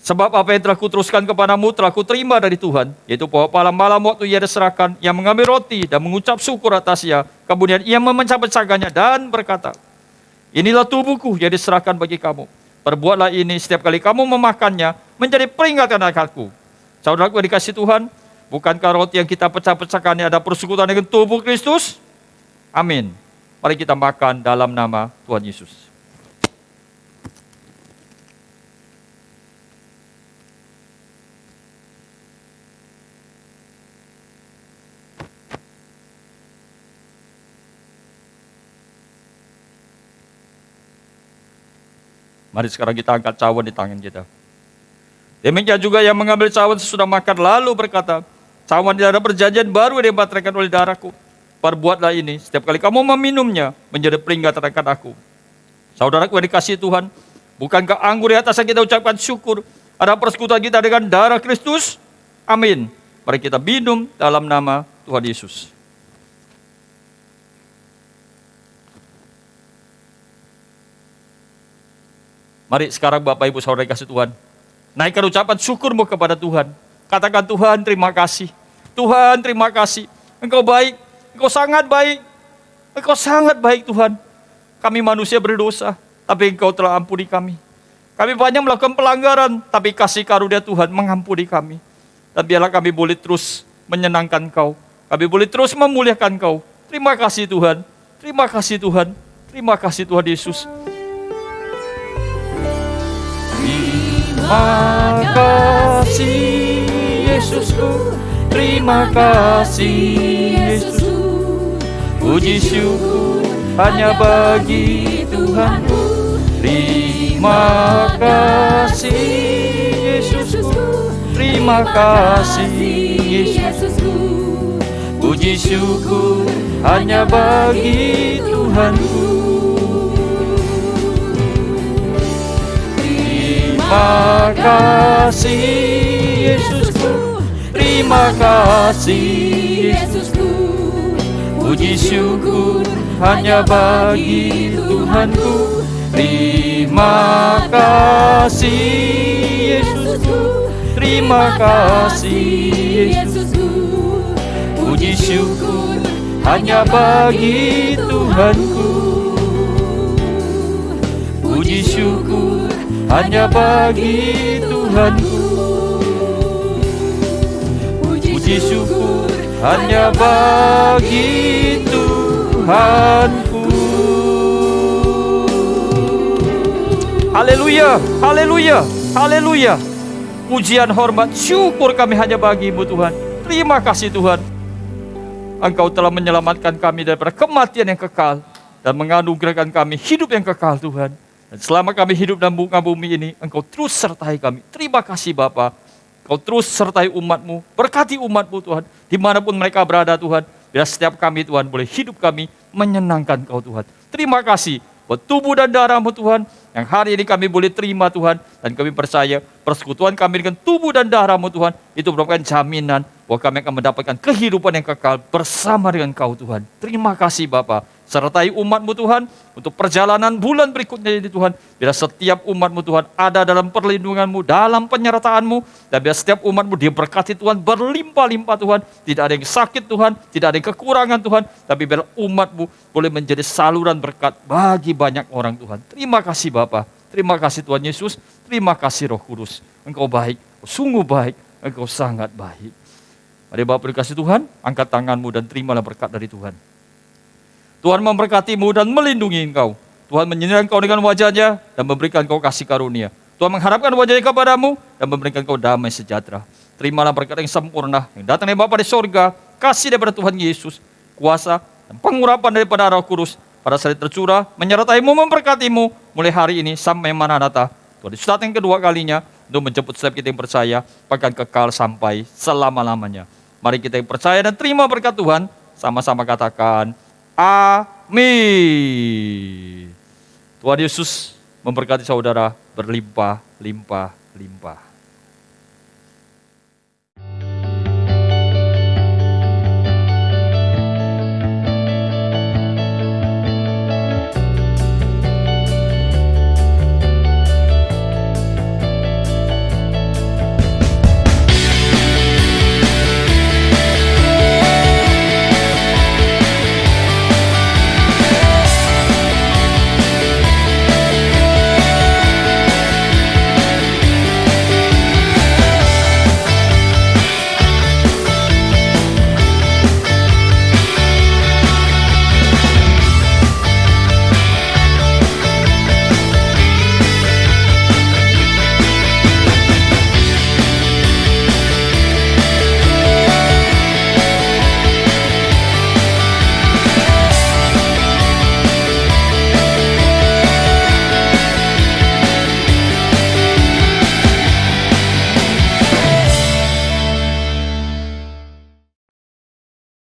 Sebab apa yang telah kuteruskan kepadamu telah kuterima dari Tuhan, yaitu bahwa malam waktu ia diserahkan, ia mengambil roti dan mengucap syukur atasnya. Kemudian ia memecah-pecahkannya dan berkata, inilah tubuhku yang diserahkan bagi kamu. Perbuatlah ini setiap kali kamu memakannya menjadi peringatan akanku. Saudaraku dikasih Tuhan, bukankah roti yang kita pecah-pecahkan ini ada persekutuan dengan tubuh Kristus? Amin. Mari kita makan dalam nama Tuhan Yesus. Mari sekarang kita angkat cawan di tangan kita. Demikian juga yang mengambil cawan sesudah makan lalu berkata, cawan ini adalah perjanjian baru yang dibatalkan oleh darahku. Perbuatlah ini setiap kali kamu meminumnya menjadi peringatan akan aku. Saudaraku yang dikasihi Tuhan, bukankah anggur di atas yang kita ucapkan syukur ada persekutuan kita dengan darah Kristus? Amin. Mari kita minum dalam nama Tuhan Yesus. Mari sekarang Bapak Ibu Saudara kasih Tuhan, naikkan ucapan syukurmu kepada Tuhan. Katakan, Tuhan terima kasih. Tuhan terima kasih. Engkau baik, Engkau sangat baik. Engkau sangat baik Tuhan. Kami manusia berdosa, tapi Engkau telah ampuni kami. Kami banyak melakukan pelanggaran, tapi kasih karunia Tuhan mengampuni kami. Dan biarlah kami boleh terus menyenangkan Engkau. Kami boleh terus memuliakan Engkau. Terima kasih Tuhan. Terima kasih Tuhan. Terima kasih Tuhan Yesus. Terima kasih Yesusku, terima kasih Yesusku. Puji syukur hanya bagi Tuhanku. Terima kasih Yesusku, terima kasih Yesusku. Puji syukur hanya bagi Tuhanku. Terima kasih Yesusku, terima kasih Yesusku. Puji syukur hanya bagi Tuhanku. Terima kasih Yesusku, terima kasih Yesusku. Puji syukur hanya bagi Tuhanku. Puji syukur hanya bagi Tuhanku. Puji syukur hanya bagi Tuhanku. Haleluya, haleluya, haleluya. Pujian, hormat, syukur kami hanya bagi-Mu Tuhan. Terima kasih Tuhan. Engkau telah menyelamatkan kami daripada kematian yang kekal dan menganugerahkan kami hidup yang kekal Tuhan. Dan selama kami hidup dalam muka bumi ini, Engkau terus sertai kami. Terima kasih Bapa. Kau terus sertai umat-Mu, berkati umat-Mu Tuhan, dimanapun mereka berada Tuhan. Biar setiap kami Tuhan boleh hidup kami menyenangkan Kau Tuhan. Terima kasih buat tubuh dan darah-Mu Tuhan, yang hari ini kami boleh terima Tuhan. Dan kami percaya persekutuan kami dengan tubuh dan darah-Mu Tuhan, itu merupakan jaminan bahwa kami akan mendapatkan kehidupan yang kekal bersama dengan Kau Tuhan. Terima kasih Bapa. Sertai umat-Mu Tuhan untuk perjalanan bulan berikutnya ini Tuhan. Biar setiap umat-Mu Tuhan ada dalam perlindungan-Mu, dalam penyertaan-Mu. Dan biar setiap umat-Mu diberkati Tuhan berlimpah-limpah Tuhan. Tidak ada yang sakit Tuhan, tidak ada yang kekurangan Tuhan. Tapi biar umat-Mu boleh menjadi saluran berkat bagi banyak orang Tuhan. Terima kasih Bapa. Terima kasih Tuhan Yesus. Terima kasih Roh Kudus. Engkau baik, sungguh baik, Engkau sangat baik. Mari Bapak dikasih Tuhan, angkat tanganmu dan terimalah berkat dari Tuhan. Tuhan memberkatimu dan melindungi engkau. Tuhan menyinari engkau dengan wajahnya dan memberikan engkau kasih karunia. Tuhan mengharapkan wajahnya kepadamu dan memberikan engkau damai sejahtera. Terimalah berkat yang sempurna yang datang dari Bapa di sorga, kasih daripada Tuhan Yesus, kuasa dan pengurapan daripada Roh Kudus pada saat tercurah, menyertaimu, memberkatimu mulai hari ini sampai Maranatha. Tuhan Yesus datang yang kedua kalinya untuk menjemput setiap kita yang percaya, bahkan kekal sampai selama-lamanya. Mari kita yang percaya dan terima berkat Tuhan, sama-sama katakan, amin. Tuhan Yesus memberkati saudara berlimpah-limpah-limpah.